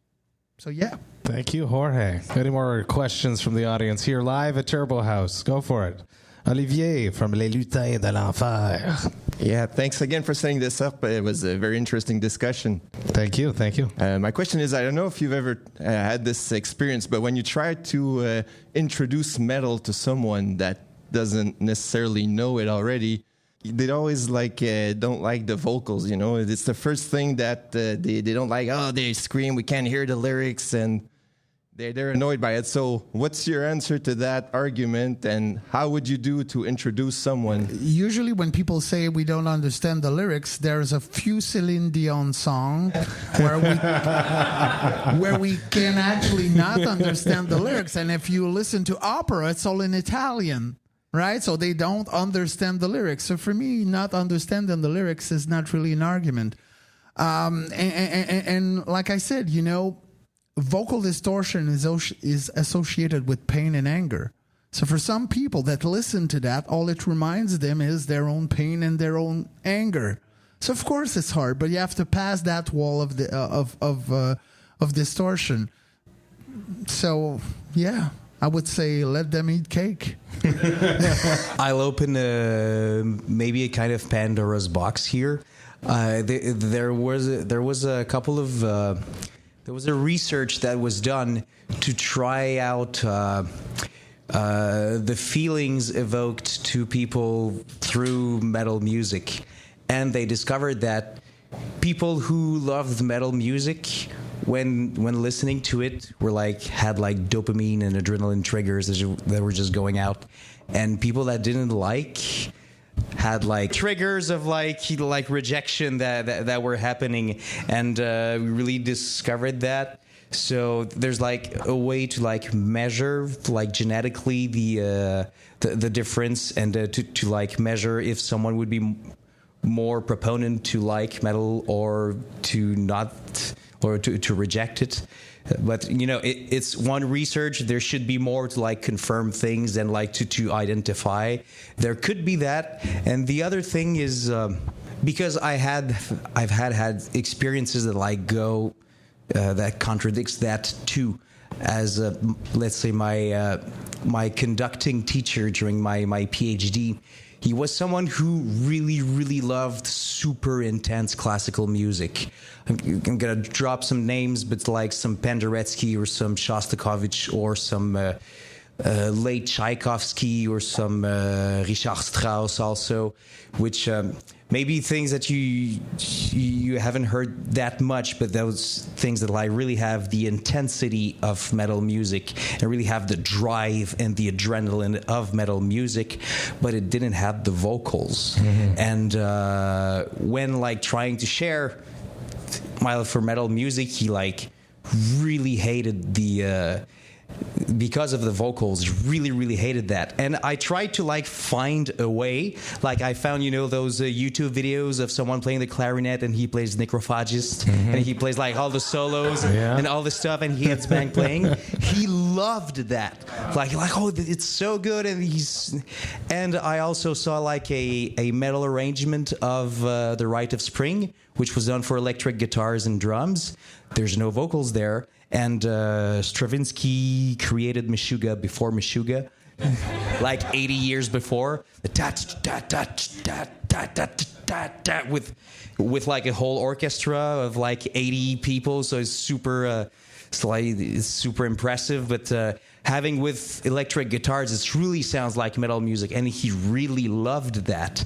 So yeah.
Thank you, Jorge. Any more questions from the audience here live at Turbo Haüs? Go for it. Olivier from Les Lutins de l'Enfer.
Yeah, thanks again for setting this up. It was a very interesting discussion.
Thank you.
My question is, I don't know if you've ever had this experience, but when you try to introduce metal to someone that doesn't necessarily know it already, they always don't like the vocals, It's the first thing that they don't like. Oh, they scream, we can't hear the lyrics, and they're annoyed by it. So what's your answer to that argument, and how would you do to introduce someone?
Usually when people say we don't understand the lyrics, there's a few Celine Dion song where we can actually not understand the lyrics. And if you listen to opera, it's all in Italian, right? So they don't understand the lyrics. So for me, not understanding the lyrics is not really an argument. And like I said, vocal distortion is associated with pain and anger. So for some people that listen to that, all it reminds them is their own pain and their own anger. So of course it's hard, but you have to pass that wall of distortion. So yeah, I would say let them eat cake.
I'll open maybe a kind of Pandora's box here. There was a couple of. There was a research that was done to try out the feelings evoked to people through metal music. And they discovered that people who loved metal music when listening to it, we're like had like dopamine and adrenaline triggers that were just going out, and people that didn't like had like triggers of like rejection that were happening, and we really discovered that. So there's like a way to like measure like genetically the difference, and to like measure if someone would be more proponent to like metal or to not, or to reject it. But you know, it's one research. There should be more to like confirm things and like to identify. There could be that, and the other thing is because I've had experiences that like go that contradicts that too. As let's say my conducting teacher during my PhD. He was someone who really, really loved super intense classical music. I'm going to drop some names, but like some Penderecki or some Shostakovich or some late Tchaikovsky or some Richard Strauss also, which maybe things that you haven't heard that much, but those things that like really have the intensity of metal music and really have the drive and the adrenaline of metal music, but it didn't have the vocals. Mm-hmm. And when like trying to share my love for metal music, he like really hated the because of the vocals, really, really hated that. And I tried to like find a way. Like I found, you know, those YouTube videos of someone playing the clarinet and he plays Necrophagist, and he plays like all the solos and all the stuff, and he has band playing. He loved that. Like oh, it's so good. And I also saw like a metal arrangement of The Rite of Spring, which was done for electric guitars and drums. There's no vocals there. And Stravinsky created Meshuggah before Meshuggah, like 80 years before. The with like a whole orchestra of like 80 people, so it's super it's super impressive. But having with electric guitars, it really sounds like metal music, and he really loved that.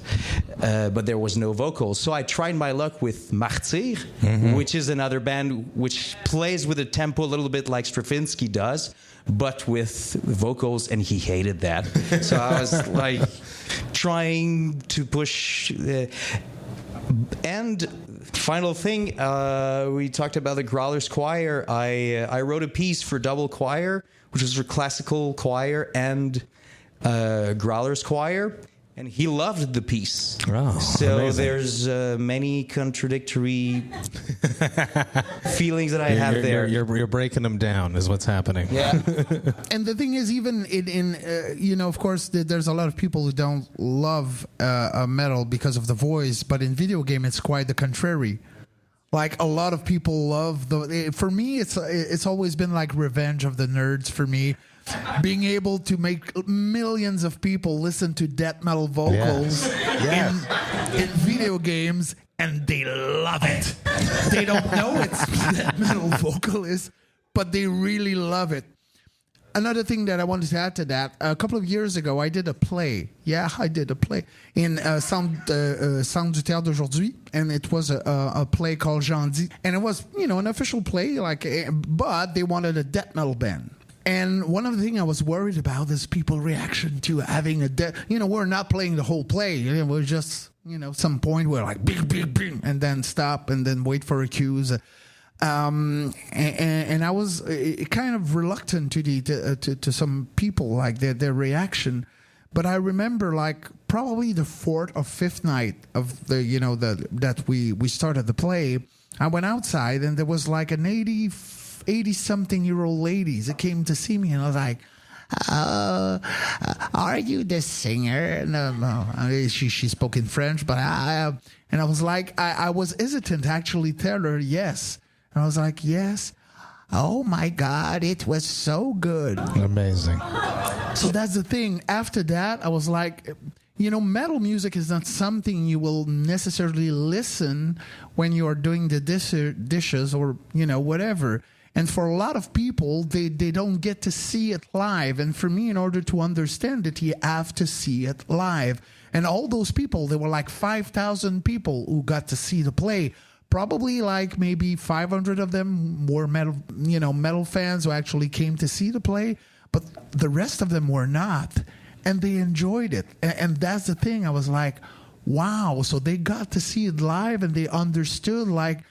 But there was no vocals, so I tried my luck with Martyr, which is another band which plays with a tempo a little bit like Stravinsky does, but with vocals, and he hated that. So I was like trying to push. And final thing, we talked about the Growlers Choir. I wrote a piece for double choir, which was for classical choir and Growlers Choir, and he loved the piece.
Oh,
so
amazing.
There's many contradictory feelings that I have there.
You're breaking them down, is what's happening.
Yeah.
And the thing is, even in you know, of course, there's a lot of people who don't love metal because of the voice, but in video game, it's quite the contrary. Like a lot of people love for me, it's always been like Revenge of the Nerds for me. Being able to make millions of people listen to death metal vocals in video games, and they love it. They don't know it's death metal vocalists, but they really love it. Another thing that I wanted to add to that, a couple of years ago, I did a play. Yeah, I did a play in Centre du Théâtre d'Aujourd'hui, and it was a play called Jean-Di, and it was, you know, an official play, but they wanted a death metal band. And one of the things I was worried about is people's reaction to having you know, we're not playing the whole play. You know, we're just, you know, some point where like, bing, bing, bing, and then stop and then wait for a cues. And I was kind of reluctant to some people, like their reaction. But I remember like probably the fourth or fifth night of the, you know, that we started the play, I went outside and there was like an 80-something-year-old lady that came to see me, and I was like, are you the singer? No. She spoke in French, but and I was like, I was hesitant to actually tell her yes. And I was like, yes. Oh my God, it was so good.
Amazing.
So that's the thing. After that, I was like, you know, metal music is not something you will necessarily listen when you are doing the dishes or, you know, whatever. And for a lot of people, they don't get to see it live. And for me, in order to understand it, you have to see it live. And all those people, there were like 5,000 people who got to see the play. probably like maybe 500 of them were metal fans who actually came to see the play, but the rest of them were not, and they enjoyed it. And that's the thing. I was like, wow. So they got to see it live, and they understood like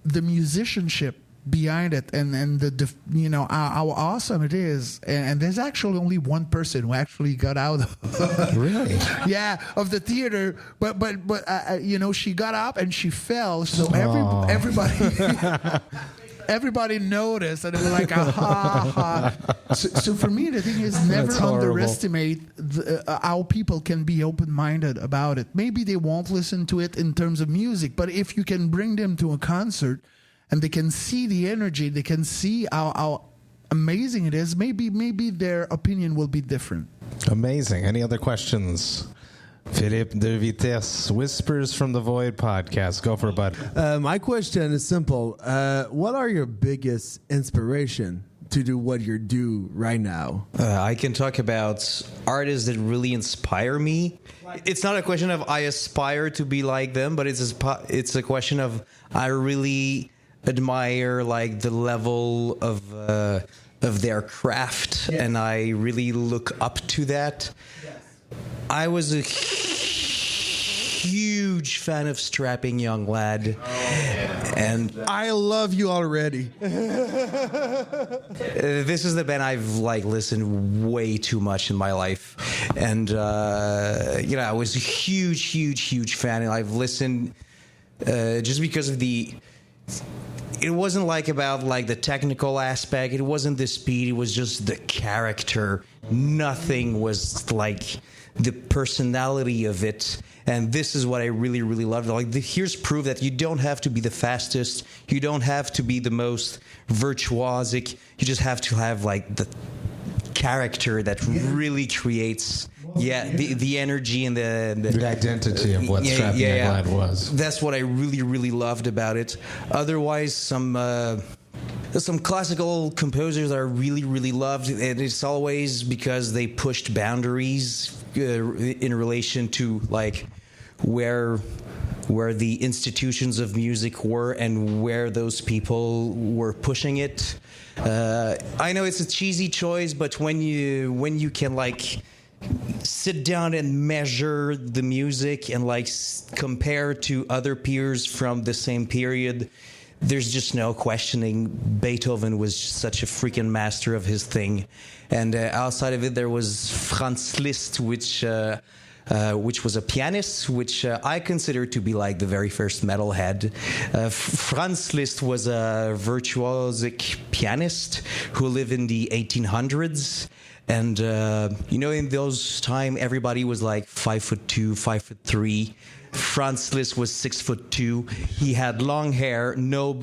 the musicianship behind it, and how awesome it is. And there's actually only one person who actually got out of
Really?
of the theater, but she got up and she fell, so everybody noticed, and they were like, aha. So for me, the thing is, never underestimate how people can be open-minded about it. Maybe they won't listen to it in terms of music, but if you can bring them to a concert and they can see the energy, they can see how amazing it is, maybe their opinion will be different.
Amazing. Any other questions? Philippe de Vitesse, Whispers from the Void podcast. Go for it, bud.
My question is simple. What are your biggest inspiration to do what you do right now?
I can talk about artists that really inspire me. It's not a question of I aspire to be like them, but it's a question of I really admire like the level of their craft, and I really look up to that. I was a huge fan of Strapping Young Lad, and
I love you already.
This is the band I've like listened way too much in my life, and I was a huge fan, and I've listened just because of the. It wasn't like about like the technical aspect. It wasn't the speed. It was just the character. Nothing was like the personality of it. And this is what I really, really loved. Like, here's proof that you don't have to be the fastest. You don't have to be the most virtuosic. You just have to have like the character that really creates the energy and the
identity of what Strapping Young Lad was.
That's what I really, really loved about it. Otherwise, some classical composers I really, really loved, and it's always because they pushed boundaries in relation to like where the institutions of music were and where those people were pushing it. I know it's a cheesy choice, but when you can like sit down and measure the music and like compare to other peers from the same period, there's just no questioning. Beethoven was such a freaking master of his thing. And outside of it, there was Franz Liszt, which was a pianist, which I consider to be like the very first metalhead. Franz Liszt was a virtuosic pianist who lived in the 1800s. And, in those time, everybody was like 5'2", 5'3". Franz Liszt was 6'2". He had long hair. No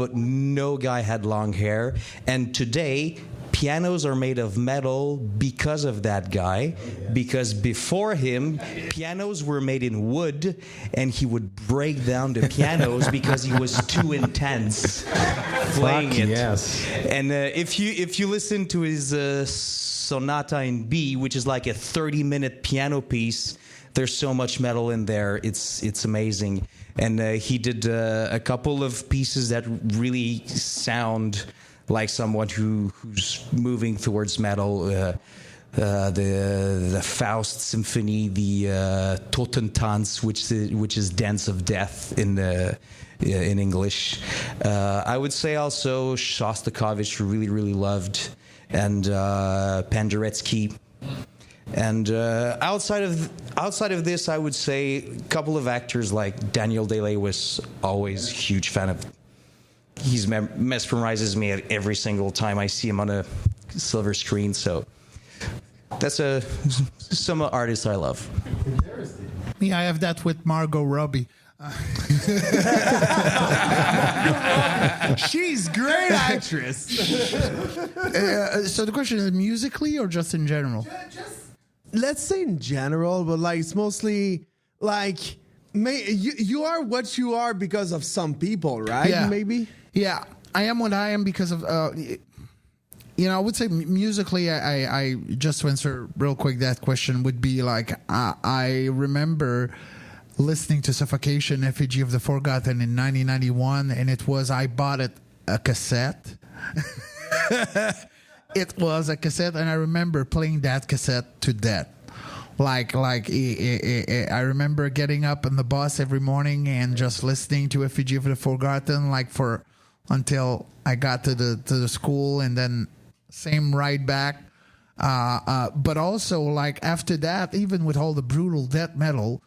guy had long hair. And today, pianos are made of metal because of that guy. Because before him, pianos were made in wood, and he would break down the pianos because he was too intense playing it. Yes. And if you listen to his Sonata in B, which is like a 30-minute piano piece, there's so much metal in there. It's amazing. And he did a couple of pieces that really sound like someone who's moving towards metal. The Faust Symphony, the Totentanz, which is Dance of Death in English. I would say also Shostakovich really, really loved, and Penderecki. And outside of this, I would say a couple of actors like Daniel Day-Lewis was always a huge fan of. He mesmerizes me at every single time I see him on a silver screen. So that's some artists I love.
Me, I have that with Margot Robbie.
She's great actress.
So the question is musically or just in general?
Let's say in general, but like it's mostly like you are what you are because of some people, right?
Yeah.
Maybe.
Yeah, I am what I am because of I would say musically, I just to answer real quick that question would be like I remember listening to Suffocation, Effigy of the Forgotten in 1991, and I bought it a cassette. It was a cassette, and I remember playing that cassette to death. I remember getting up in the bus every morning and just listening to Effigy of the Forgotten, until I got to the school, and then same ride back. But also, after that, even with all the brutal death metal,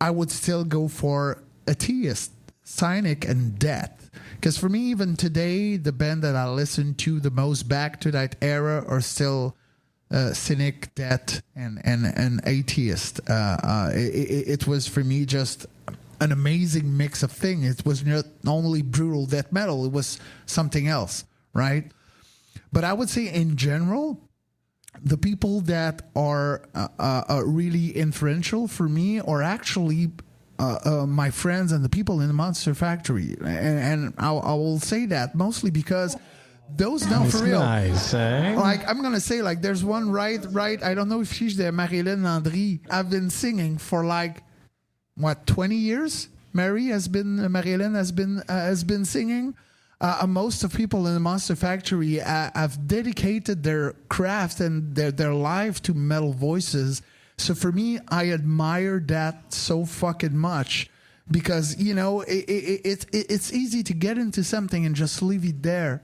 I would still go for Atheist, Cynic, and Death. Because for me, even today, the band that I listen to the most back to that era are still Cynic, Death, and Atheist. It was for me just an amazing mix of things. It was not only brutal death metal, it was something else, right? But I would say in general, the people that are really influential for me are actually my friends and the people in the Monster Factory. And I will say that mostly because those, no, for real.
Nice, eh?
I'm going to say, there's one right, I don't know if she's there, Marie-Hélène Landry. I've been singing for 20 years? Marie-Hélène has been singing. Most of people in the Monster Factory have dedicated their craft and their life to metal voices. So for me, I admire that so fucking much because, it's easy to get into something and just leave it there.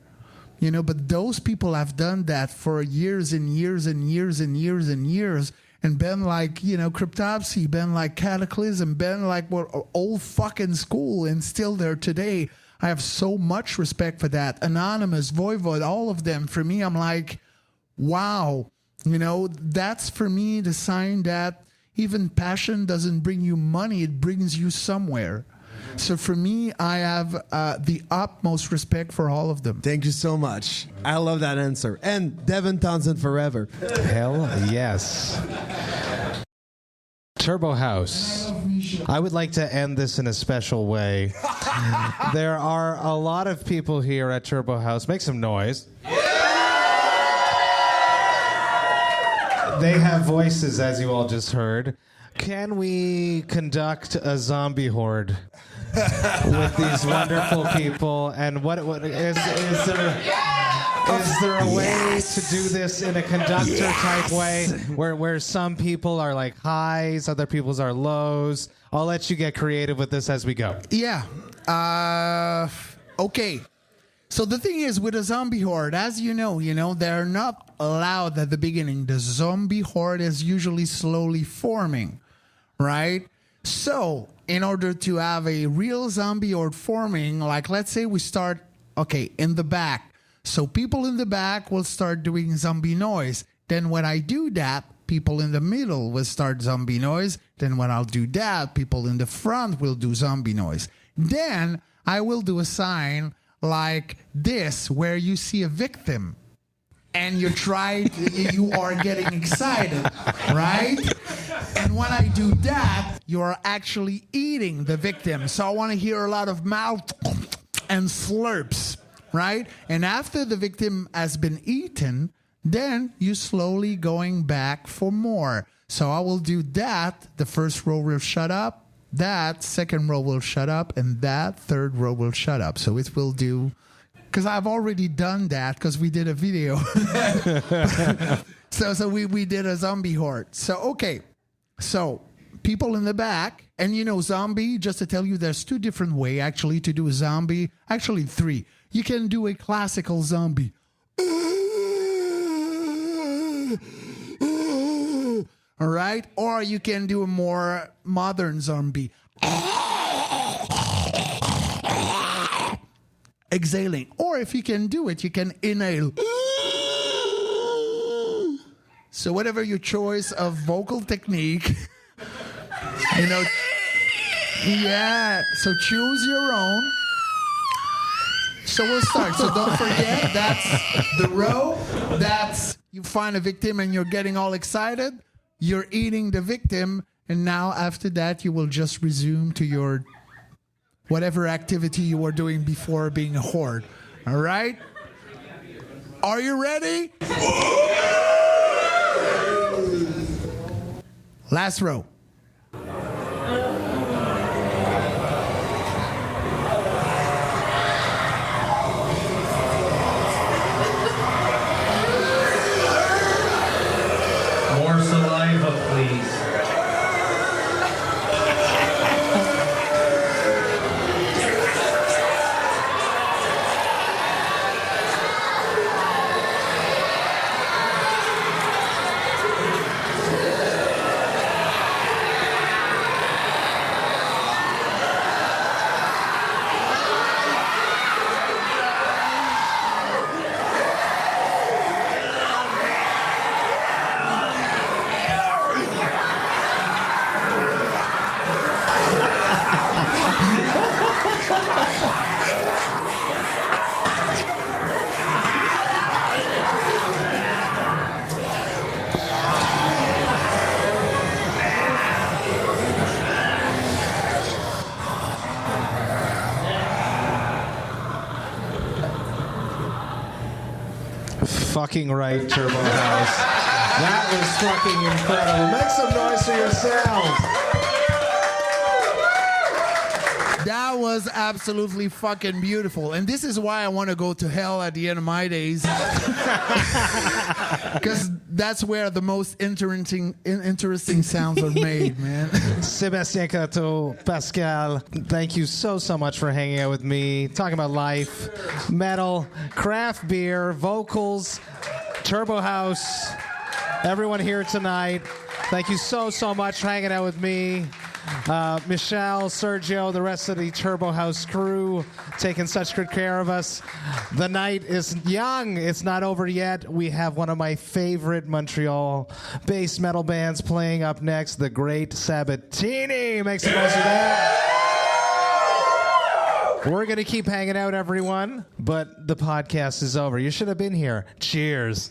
But those people have done that for years and years and years and years and years. And been Cryptopsy, been Cataclysm, been old fucking school and still there today. I have so much respect for that. Anonymous, Voivod, all of them. For me, I'm wow. That's for me the sign that even passion doesn't bring you money. It brings you somewhere. So for me, I have the utmost respect for all of them.
Thank you so much. I love that answer. And Devin Townsend forever.
Hell yes. Turbo Haüs. I would like to end this in a special way. There are a lot of people here at Turbo Haüs. Make some noise. They have voices, as you all just heard. Can we conduct a zombie horde with these wonderful people? And what is there a way to do this in a conductor type way where some people are highs, other people's are lows? I'll let you get creative with this as we go.
Yeah. Okay. So the thing is, with a zombie horde, as you know, they're not loud at the beginning. The zombie horde is usually slowly forming, right? So in order to have a real zombie horde forming, let's say we start, in the back. So people in the back will start doing zombie noise. Then when I do that, people in the middle will start zombie noise. Then when I'll do that, people in the front will do zombie noise. Then I will do a sign like this, where you see a victim and you are getting excited, right? And when I do that, you are actually eating the victim. So I want to hear a lot of mouth and slurps, right? And after the victim has been eaten, then you slowly going back for more. So I will do that. The first row will shut up. That second row will shut up, and that third row will shut up. So it will do, because I've already done that because we did a video. so we did a zombie horde. So so people in the back, and zombie. Just to tell you, there's two different ways actually to do a zombie. Actually, three. You can do a classical zombie. All right? Or you can do a more modern zombie. Exhaling. Or if you can do it, you can inhale. So whatever your choice of vocal technique, yeah. So choose your own. So we'll start. So don't forget, that's the row. That's, you find a victim and you're getting all excited. You're eating the victim, and now after that, you will just resume to your whatever activity you were doing before being a horde. All right? Are you ready? Last row.
fucking right, Turbo Haüs. That was fucking incredible. Make some noise for yourselves.
That was absolutely fucking beautiful. And this is why I want to go to hell at the end of my days. Because that's where the most interesting sounds are made, man.
Sébastien Croteau, Pascal, thank you so much for hanging out with me, talking about life, metal, craft beer, vocals, Turbo Haüs, everyone here tonight. Thank you so much for hanging out with me. Michelle, Sergio, the rest of the Turbo Haüs crew, taking such good care of us. The night is young. It's not over yet. We have one of my favorite Montreal-based metal bands playing up next, the great Sabatini. Make some noise for that. We're going to keep hanging out, everyone, but the podcast is over. You should have been here. Cheers.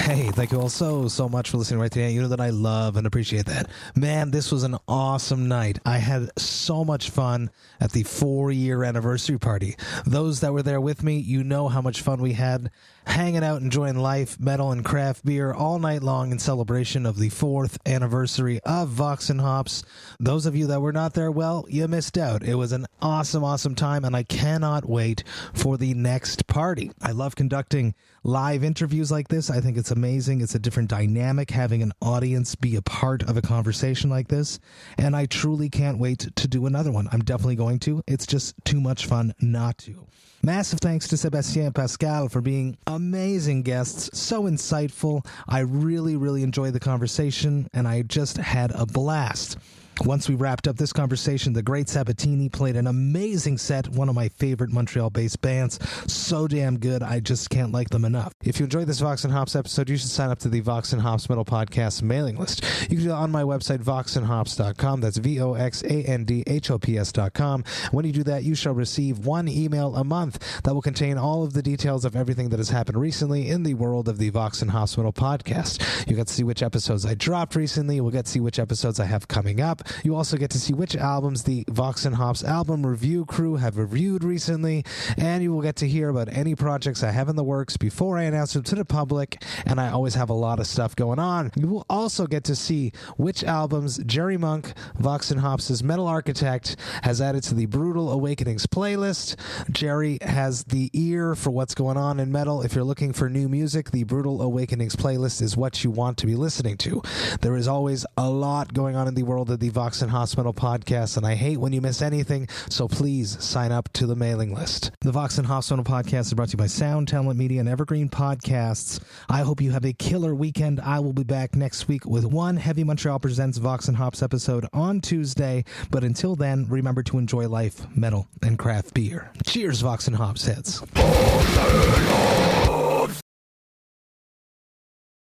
Hey, thank you all so much for listening right today. You know that I love and appreciate that. Man, this was an awesome night. I had so much fun at the 4-year anniversary party. Those that were there with me, you know how much fun we had hanging out, enjoying life, metal, and craft beer all night long in celebration of the 4th anniversary of Vox&Hops. Those of you that were not there, well, you missed out. It was an awesome time, and I cannot wait for the next party. I love conducting live interviews like this. I think it's amazing. It's a different dynamic having an audience be a part of a conversation like this, and I truly can't wait to do another one. I'm definitely going to. It's just too much fun not to. Massive thanks to Sébastien and Pascal for being amazing guests, so insightful. I really enjoyed the conversation, and I just had a blast. Once we wrapped up this conversation, the great Sabatini played an amazing set, one of my favorite Montreal-based bands. So damn good, I just can't like them enough. If you enjoyed this Vox&Hops episode, you should sign up to the Vox&Hops Metal Podcast mailing list. You can do that on my website, voxandhops.com. That's VOXANDHOPS.com. When you do that, you shall receive one email a month that will contain all of the details of everything that has happened recently in the world of the Vox&Hops Metal Podcast. You get to see which episodes I dropped recently. You will get to see which episodes I have coming up. You also get to see which albums the Vox&Hops album review crew have reviewed recently, and you will get to hear about any projects I have in the works before I announce them to the public, and I always have a lot of stuff going on. You will also get to see which albums Jerry Monk, Vox&Hops' metal architect, has added to the Brutal Awakenings playlist. Jerry has the ear for what's going on in metal. If you're looking for new music, the Brutal Awakenings playlist is what you want to be listening to. There is always a lot going on in the world of the Vox&Hops Metal Podcast, and I hate when you miss anything, so please sign up to the mailing list. The Vox&Hops Metal Podcast is brought to you by Sound Talent Media and Evergreen Podcasts. I hope you have a killer weekend. I will be back next week with one Heavy Montreal Presents Vox&Hops episode on Tuesday, but until then, remember to enjoy life, metal, and craft beer. Cheers, Vox&Hops heads.